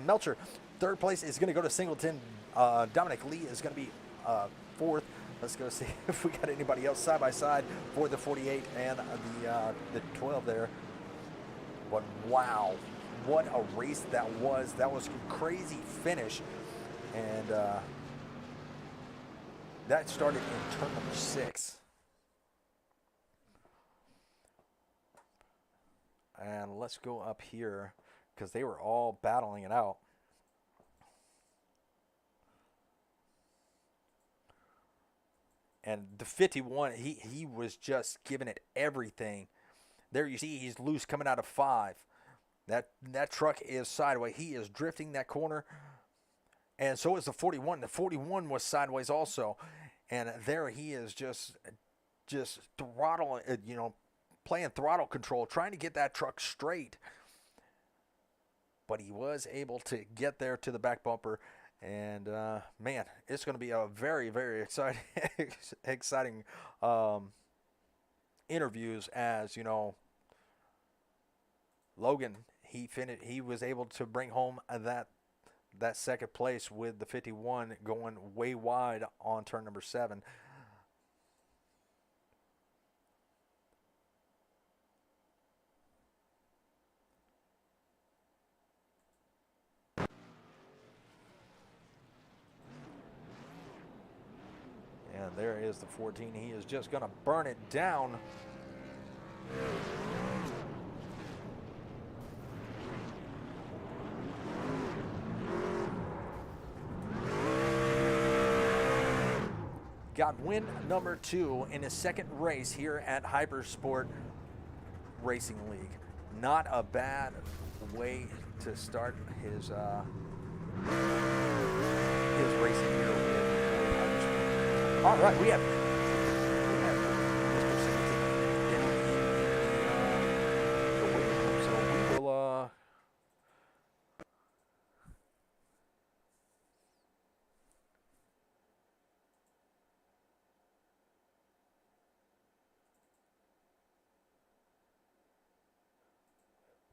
D: Melcher. 3rd place is going to go to Singleton. Dominic Lee is going to be 4th. Let's go see if we got anybody else side by side for the 48 and the 12 there. But wow, what a race that was. That was a crazy finish. And that started in turn number 6. And let's go up here because they were all battling it out. And the 51, he was just giving it everything. There you see he's loose coming out of 5. That truck is sideways. He is drifting that corner. And so is the 41. The 41 was sideways also. And there he is just throttling, playing throttle control, trying to get that truck straight. But he was able to get there to the back bumper. And, man, it's going to be a very, very exciting interviews as, Logan, he was able to bring home that second place with the 51 going way wide on turn number 7. And there is the 14. He is just going to burn it down. Got win number 2 in his second race here at Hypersport Racing League. Not a bad way to start his racing year with Hypersport. All right, we have Mr. Singleton down in the waiting room, so we will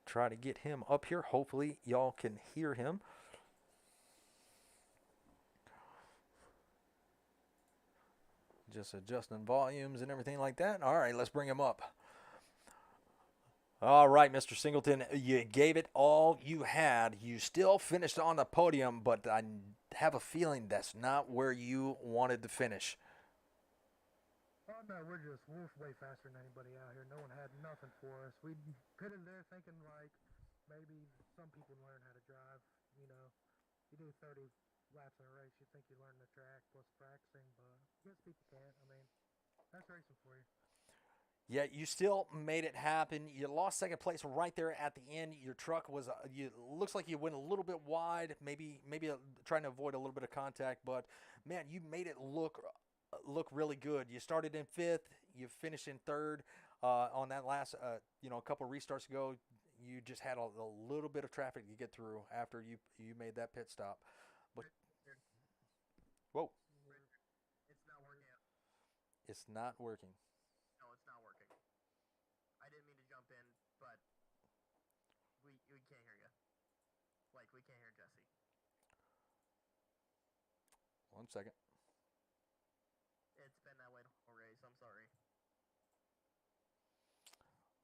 D: try to get him up here. Hopefully y'all can hear him. Just adjusting volumes and everything like that. All right, let's bring him up. All right, Mr. Singleton, you gave it all you had. You still finished on the podium, but I have a feeling that's not where you wanted to finish.
E: Oh, no, we're way faster than anybody out here. No one had nothing for us. We put in there thinking, like, maybe some people learn how to drive. You do 30 laps in a race, you think you learn the track plus practicing, but most people can't. I mean, that's racing for you.
D: Yeah, you still made it happen. You lost second place right there at the end. Your truck was, looks like you went a little bit wide, maybe trying to avoid a little bit of contact, but man, you made it look really good. You started in 5th, you finished in 3rd. On that last, a couple of restarts ago, you just had a little bit of traffic to get through after you made that pit stop. But whoa,
E: It's not working out.
D: it's not working.
E: No, it's not working. I didn't mean to jump in, but we can't hear you. Like, we can't hear Jesse.
D: 1 second.
E: It's been that way the whole race. I'm sorry.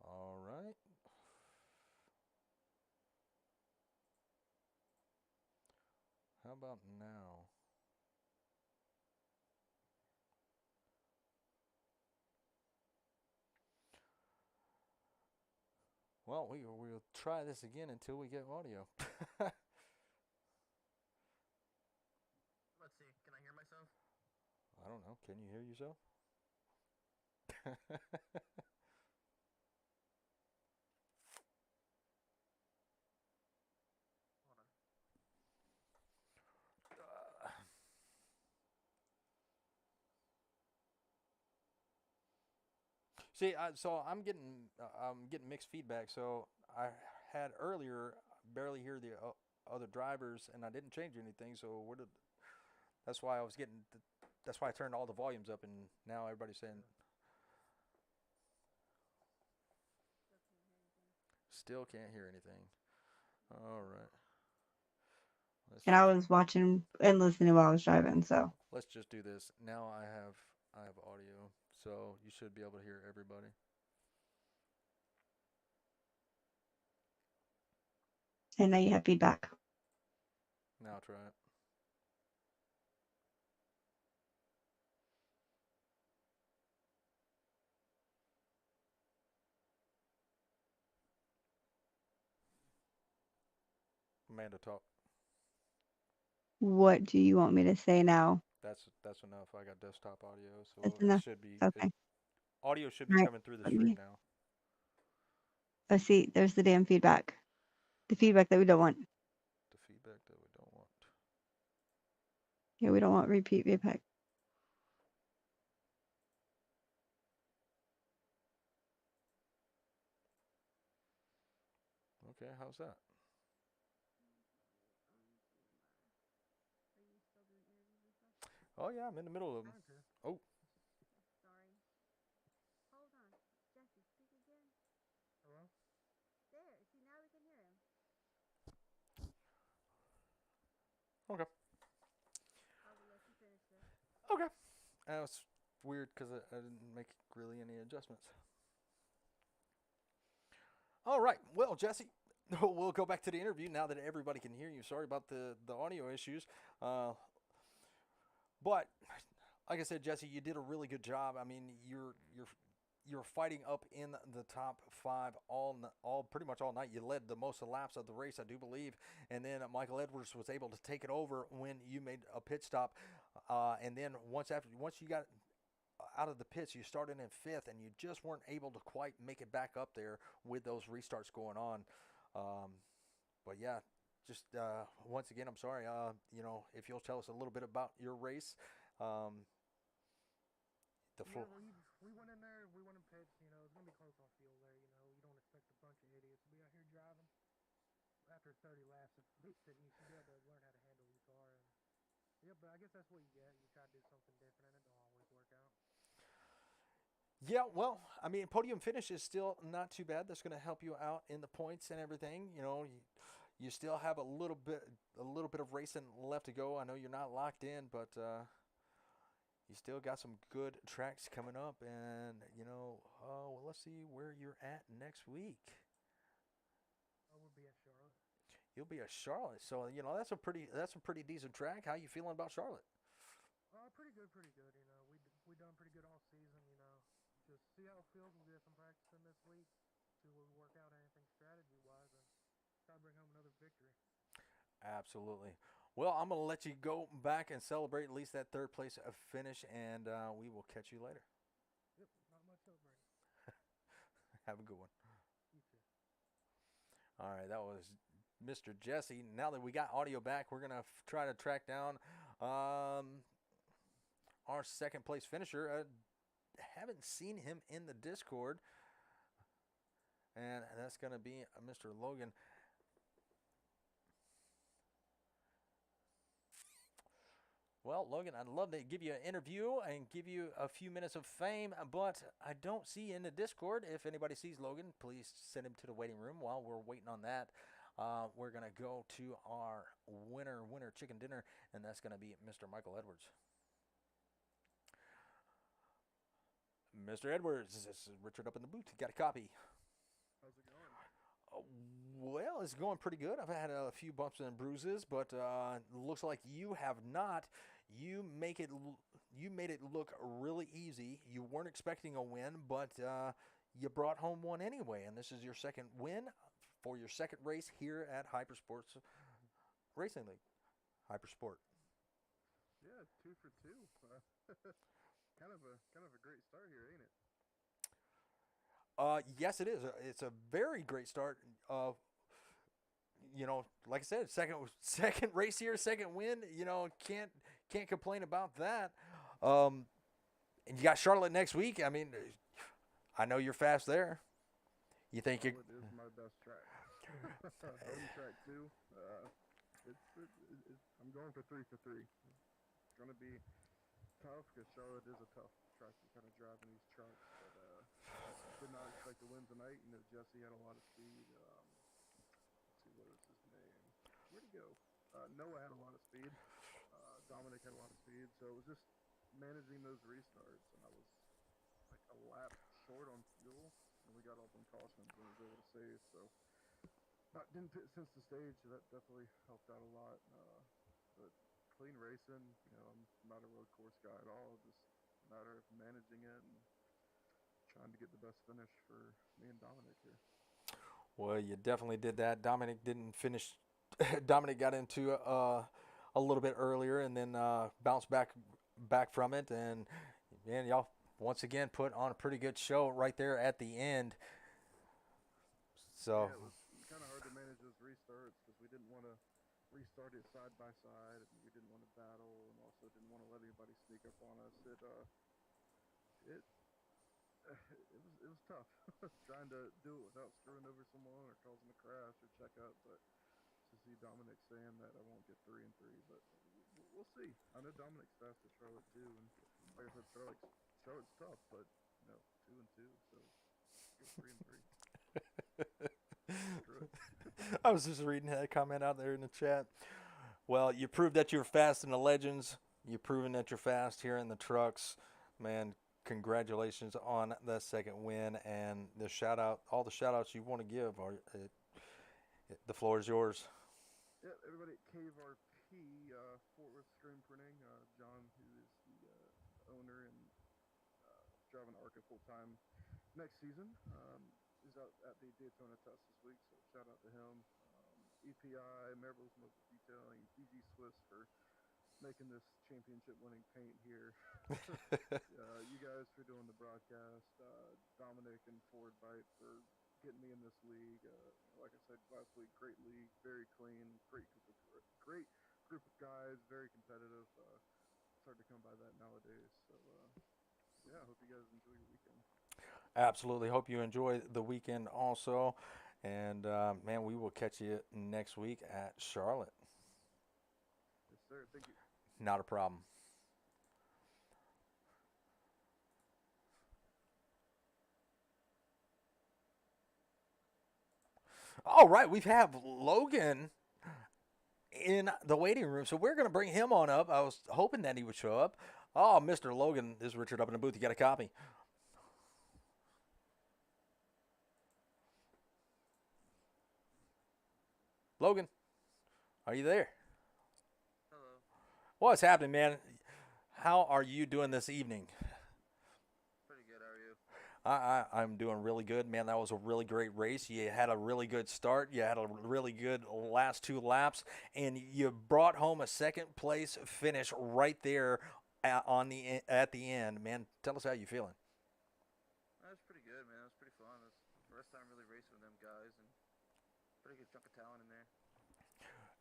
D: All right. How about now? Well, we'll try this again until we get audio.
E: Let's see. Can I hear myself?
D: I don't know. Can you hear yourself?
E: Hold on.
D: See, so I'm getting mixed feedback. So I had earlier barely hear the other drivers, and I didn't change anything. So that's why I was getting. That's why I turned all the volumes up, and now everybody's saying. Still can't hear anything. All right.
F: And I was watching and listening while I was driving, so.
D: Let's just do this. Now I have audio, so you should be able to hear everybody.
F: And now you have feedback.
D: Now try it. Amanda talk.
F: What do you want me to say now?
D: That's enough. I got desktop audio,
F: That's
D: so it
F: enough.
D: should be
F: Okay.
D: audio should
F: All
D: be
F: right.
D: coming through the
F: Let
D: stream
F: me.
D: now.
F: Oh, see, there's the damn feedback. The feedback that we don't want.
D: The feedback that we don't want.
F: Yeah, we don't want repeat feedback.
D: Okay, how's that? Oh yeah, I'm in the middle of them. Oh,
F: Sorry. Hold on. Jesse, speak again.
E: Hello?
F: There. See, now we can hear him.
D: okay,
F: I will let you finish this.
D: okay. That was weird because I didn't make really any adjustments. All right, well, Jesse, we'll go back to the interview now that everybody can hear you. Sorry about the audio issues, but like I said, Jesse, you did a really good job. I mean, you're fighting up in the top 5 all pretty much all night. You led the most laps of the race, I do believe, and then Michael Edwards was able to take it over when you made a pit stop, and then once you got out of the pits, you started in 5th, and you just weren't able to quite make it back up there with those restarts going on. But yeah, just once again, I'm sorry. If you'll tell us a little bit about your race.
E: Yeah, we went in there, we went in pits, it's going to be close on fuel there, you don't expect a bunch of idiots to be out here driving. After 30 laps of sitting, you should be able to learn how to handle your car. And yeah, but I guess that's what you get. You try to do something different, and it don't always work out.
D: Yeah, well, I mean, podium finish is still not too bad. That's going to help you out in the points and everything. You still have a little bit of racing left to go. I know you're not locked in, but you still got some good tracks coming up. And well, let's see where you're at next week.
E: We'll be at Charlotte.
D: You'll be at Charlotte, so that's a pretty decent track. How you feeling about Charlotte?
E: Pretty good. We done pretty good all season. Just see how it feels. We'll get some practicing this week. See where we work out anything strategy wise, and try to bring home another victory.
D: Absolutely. Well, I'm gonna let you go back and celebrate at least that 3rd place finish, and we will catch you later.
E: Yep, not much celebrating.
D: Have a good one.
E: You too.
D: All right, that was Mr. Jesse. Now that we got audio back, we're gonna try to track down our 2nd place finisher. Haven't seen him in the Discord, and that's going to be Mr. Logan. Well, Logan, I'd love to give you an interview and give you a few minutes of fame, but I don't see you in the Discord. If anybody sees Logan, please send him to the waiting room. While we're waiting on that, we're going to go to our winner chicken dinner, and that's going to be Mr. Michael Edwards. Mr. Edwards, this is Richard up in the booth. Got a copy.
E: How's it going?
D: Well, it's going pretty good. I've had a few bumps and bruises, but looks like you have not. You made it look really easy. You weren't expecting a win, but you brought home one anyway, and this is your 2nd win for your 2nd race here at Hypersports Racing League. Hypersport.
E: Yeah, 2 for 2. Kind of a great start here, ain't it?
D: Yes, it is. It's a very great start. Like I said, second race here, 2nd win. Can't complain about that. And you got Charlotte next week. I mean, I know you're fast there. You think
E: Charlotte is my best track. Home track 2. I'm going for 3 for 3. It's gonna be tough because Charlotte is a tough track to kind of drive in these trucks, but I did not expect to win tonight. Jesse had a lot of speed. Let's see, what is his name? Where'd he go? Noah had a lot of speed. Dominic had a lot of speed, so it was just managing those restarts, and I was like a lap short on fuel, and we got off on cautions and was able to save. So didn't pit since the stage, so that definitely helped out a lot. But clean racing, I'm not a road course guy at all. Just a matter of managing it and trying to get the best finish for me and Dominic here.
D: Well, you definitely did that. Dominic didn't finish Dominic got into a little bit earlier and then bounced back from it. And man, y'all once again put on a pretty good show right there at the end. So
E: Yeah, it was kind of hard to manage those restarts because we didn't want to restart it side by side, and we didn't want to battle, and also didn't want to let anybody sneak up on us. It it was tough trying to do it without screwing over someone or causing a crash or check up. But to see Dominic saying that I won't get 3 and 3, but we'll see. I know Dominic's fast at Charlotte too, and like I said, Charlotte's tough, but 2 and 2, so get 3 and 3.
D: I was just reading that comment out there in the chat. Well, you proved that you're fast in the Legends. You've proven that you're fast here in the trucks. Man, congratulations on the second win, and all the shout outs you want to give the floor is yours.
E: Yeah, everybody at Cave RP, Fort Worth Screen Printing, John, who is the owner and driving ARCA full time next season. He's out at the Daytona Test this week, so shout out to him. EPI, Maribel's Mobile Detailing, DG Swiss for making this championship winning paint here. You guys for doing the broadcast. Dominic and Ford Bite for getting me in this league. Like I said last week, great league, very clean, great group of guys, very competitive. It's hard to come by that nowadays. So yeah, I hope you guys enjoy your weekend.
D: Absolutely. Hope you enjoy the weekend also. And, man, we will catch you next week at Charlotte.
E: Yes, sir. Thank you.
D: Not a problem. All right. We have Logan in the waiting room, so we're going to bring him on up. I was hoping that he would show up. Oh, Mr. Logan, this is Richard up in the booth. You got a copy? Logan, are you there?
G: Hello.
D: What's happening, man? How are you doing this evening?
G: Pretty good. How are you?
D: I'm doing really good, man. That was a really great race. You had a really good start. You had a really good last 2 laps, and you brought home a second place finish right there at the end, man. Tell us how you feeling.
G: That was pretty good, man. It was pretty fun. It was the first time really racing with them guys, and pretty good chunk of talent in there.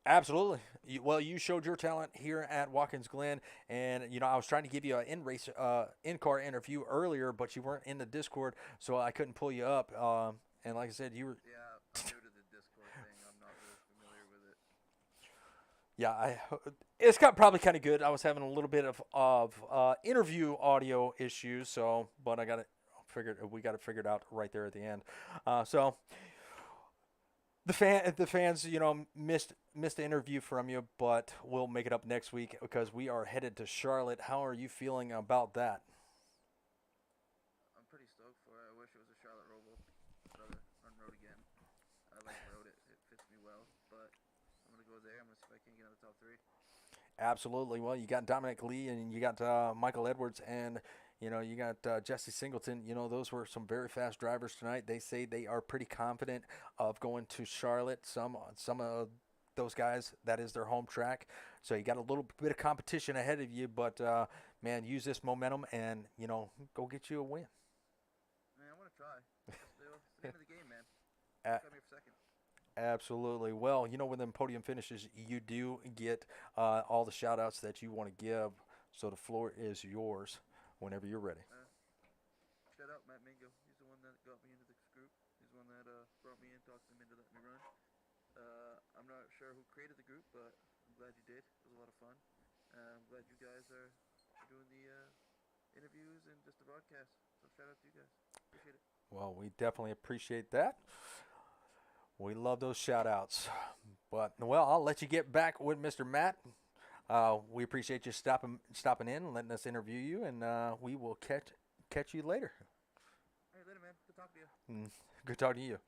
D: Absolutely. You showed your talent here at Watkins Glen, and I was trying to give you an in-car interview earlier, but you weren't in the Discord, so I couldn't pull you up. And like I said, you were.
G: Yeah, I'm new to the Discord thing. I'm not really familiar with it.
D: Yeah, it's probably kind of good. I was having a little bit of interview audio issues, but we got it figured out right there at the end. So. The fans, missed the interview from you, but we'll make it up next week because we are headed to Charlotte. How are you feeling about that?
G: I'm pretty stoked for it. I wish it was a Charlotte Roval. I'd rather run road again. I like road. It fits me well, but I'm going to go there. I'm going to see if I can get on the top 3.
D: Absolutely. Well, you got Dominic Lee and you got Michael Edwards and you got Jesse Singleton. Those were some very fast drivers tonight. They say they are pretty confident of going to Charlotte. Some of those guys, that is their home track. So you got a little bit of competition ahead of you, but man, use this momentum and go get you a win.
G: Man, I want to try. It's the name of the game, man. Come here for second.
D: Absolutely. Well, when them podium finishes, you do get all the shout-outs that you want to give. So the floor is yours whenever you're ready.
G: Shout out Matt Mingo. He's the one that got me into this group. He's the one that brought me in, talked him into letting me run. I'm not sure who created the group, but I'm glad you did. It was a lot of fun. I'm glad you guys are doing the interviews and just the broadcast. So shout out to you guys. Appreciate it.
D: Well, we definitely appreciate that. We love those shout-outs. But, I'll let you get back with Mr. Matt. We appreciate you stopping in and letting us interview you, and we will catch you later.
G: Hey, later, man. Good talking to you.
D: Good talking to you.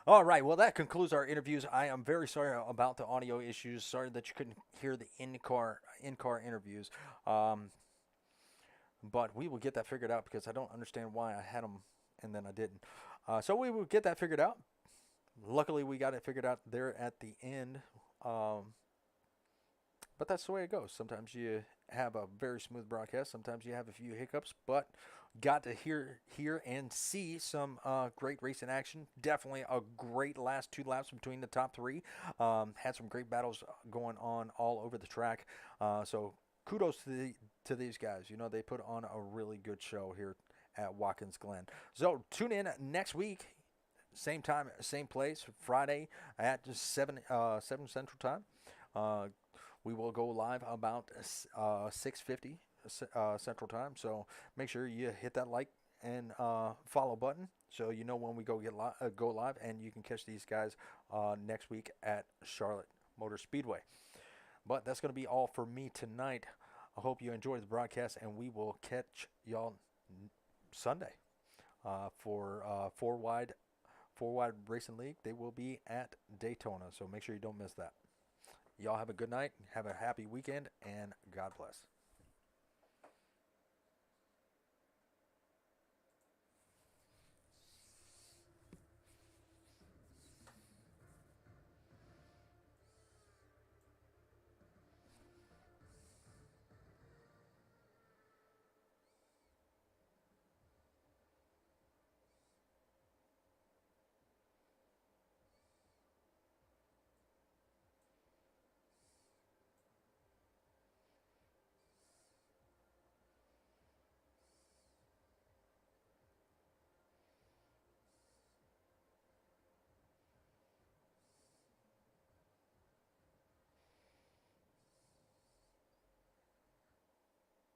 D: All right, well, that concludes our interviews. I am very sorry about the audio issues. Sorry that you couldn't hear the in-car interviews. But we will get that figured out because I don't understand why I had them and then I didn't. So we will get that figured out. luckily, we got it figured out there at the end. But that's the way it goes. Sometimes you have a very smooth broadcast. Sometimes you have a few hiccups. But got to hear and see some great racing action. Definitely a great last 2 laps between the top 3. Had some great battles going on all over the track. So kudos to these guys. You know, they put on a really good show here at Watkins Glen. So tune in next week. Same time, same place, Friday at 7 Central Time. We will go live about 6:50 Central Time. So make sure you hit that like and follow button so you know when we go live, and you can catch these guys next week at Charlotte Motor Speedway. But that's going to be all for me tonight. I hope you enjoyed the broadcast, and we will catch y'all Sunday for Four Wide Racing League. They will be at Daytona, so make sure you don't miss that. Y'all have a good night, have a happy weekend, and God bless.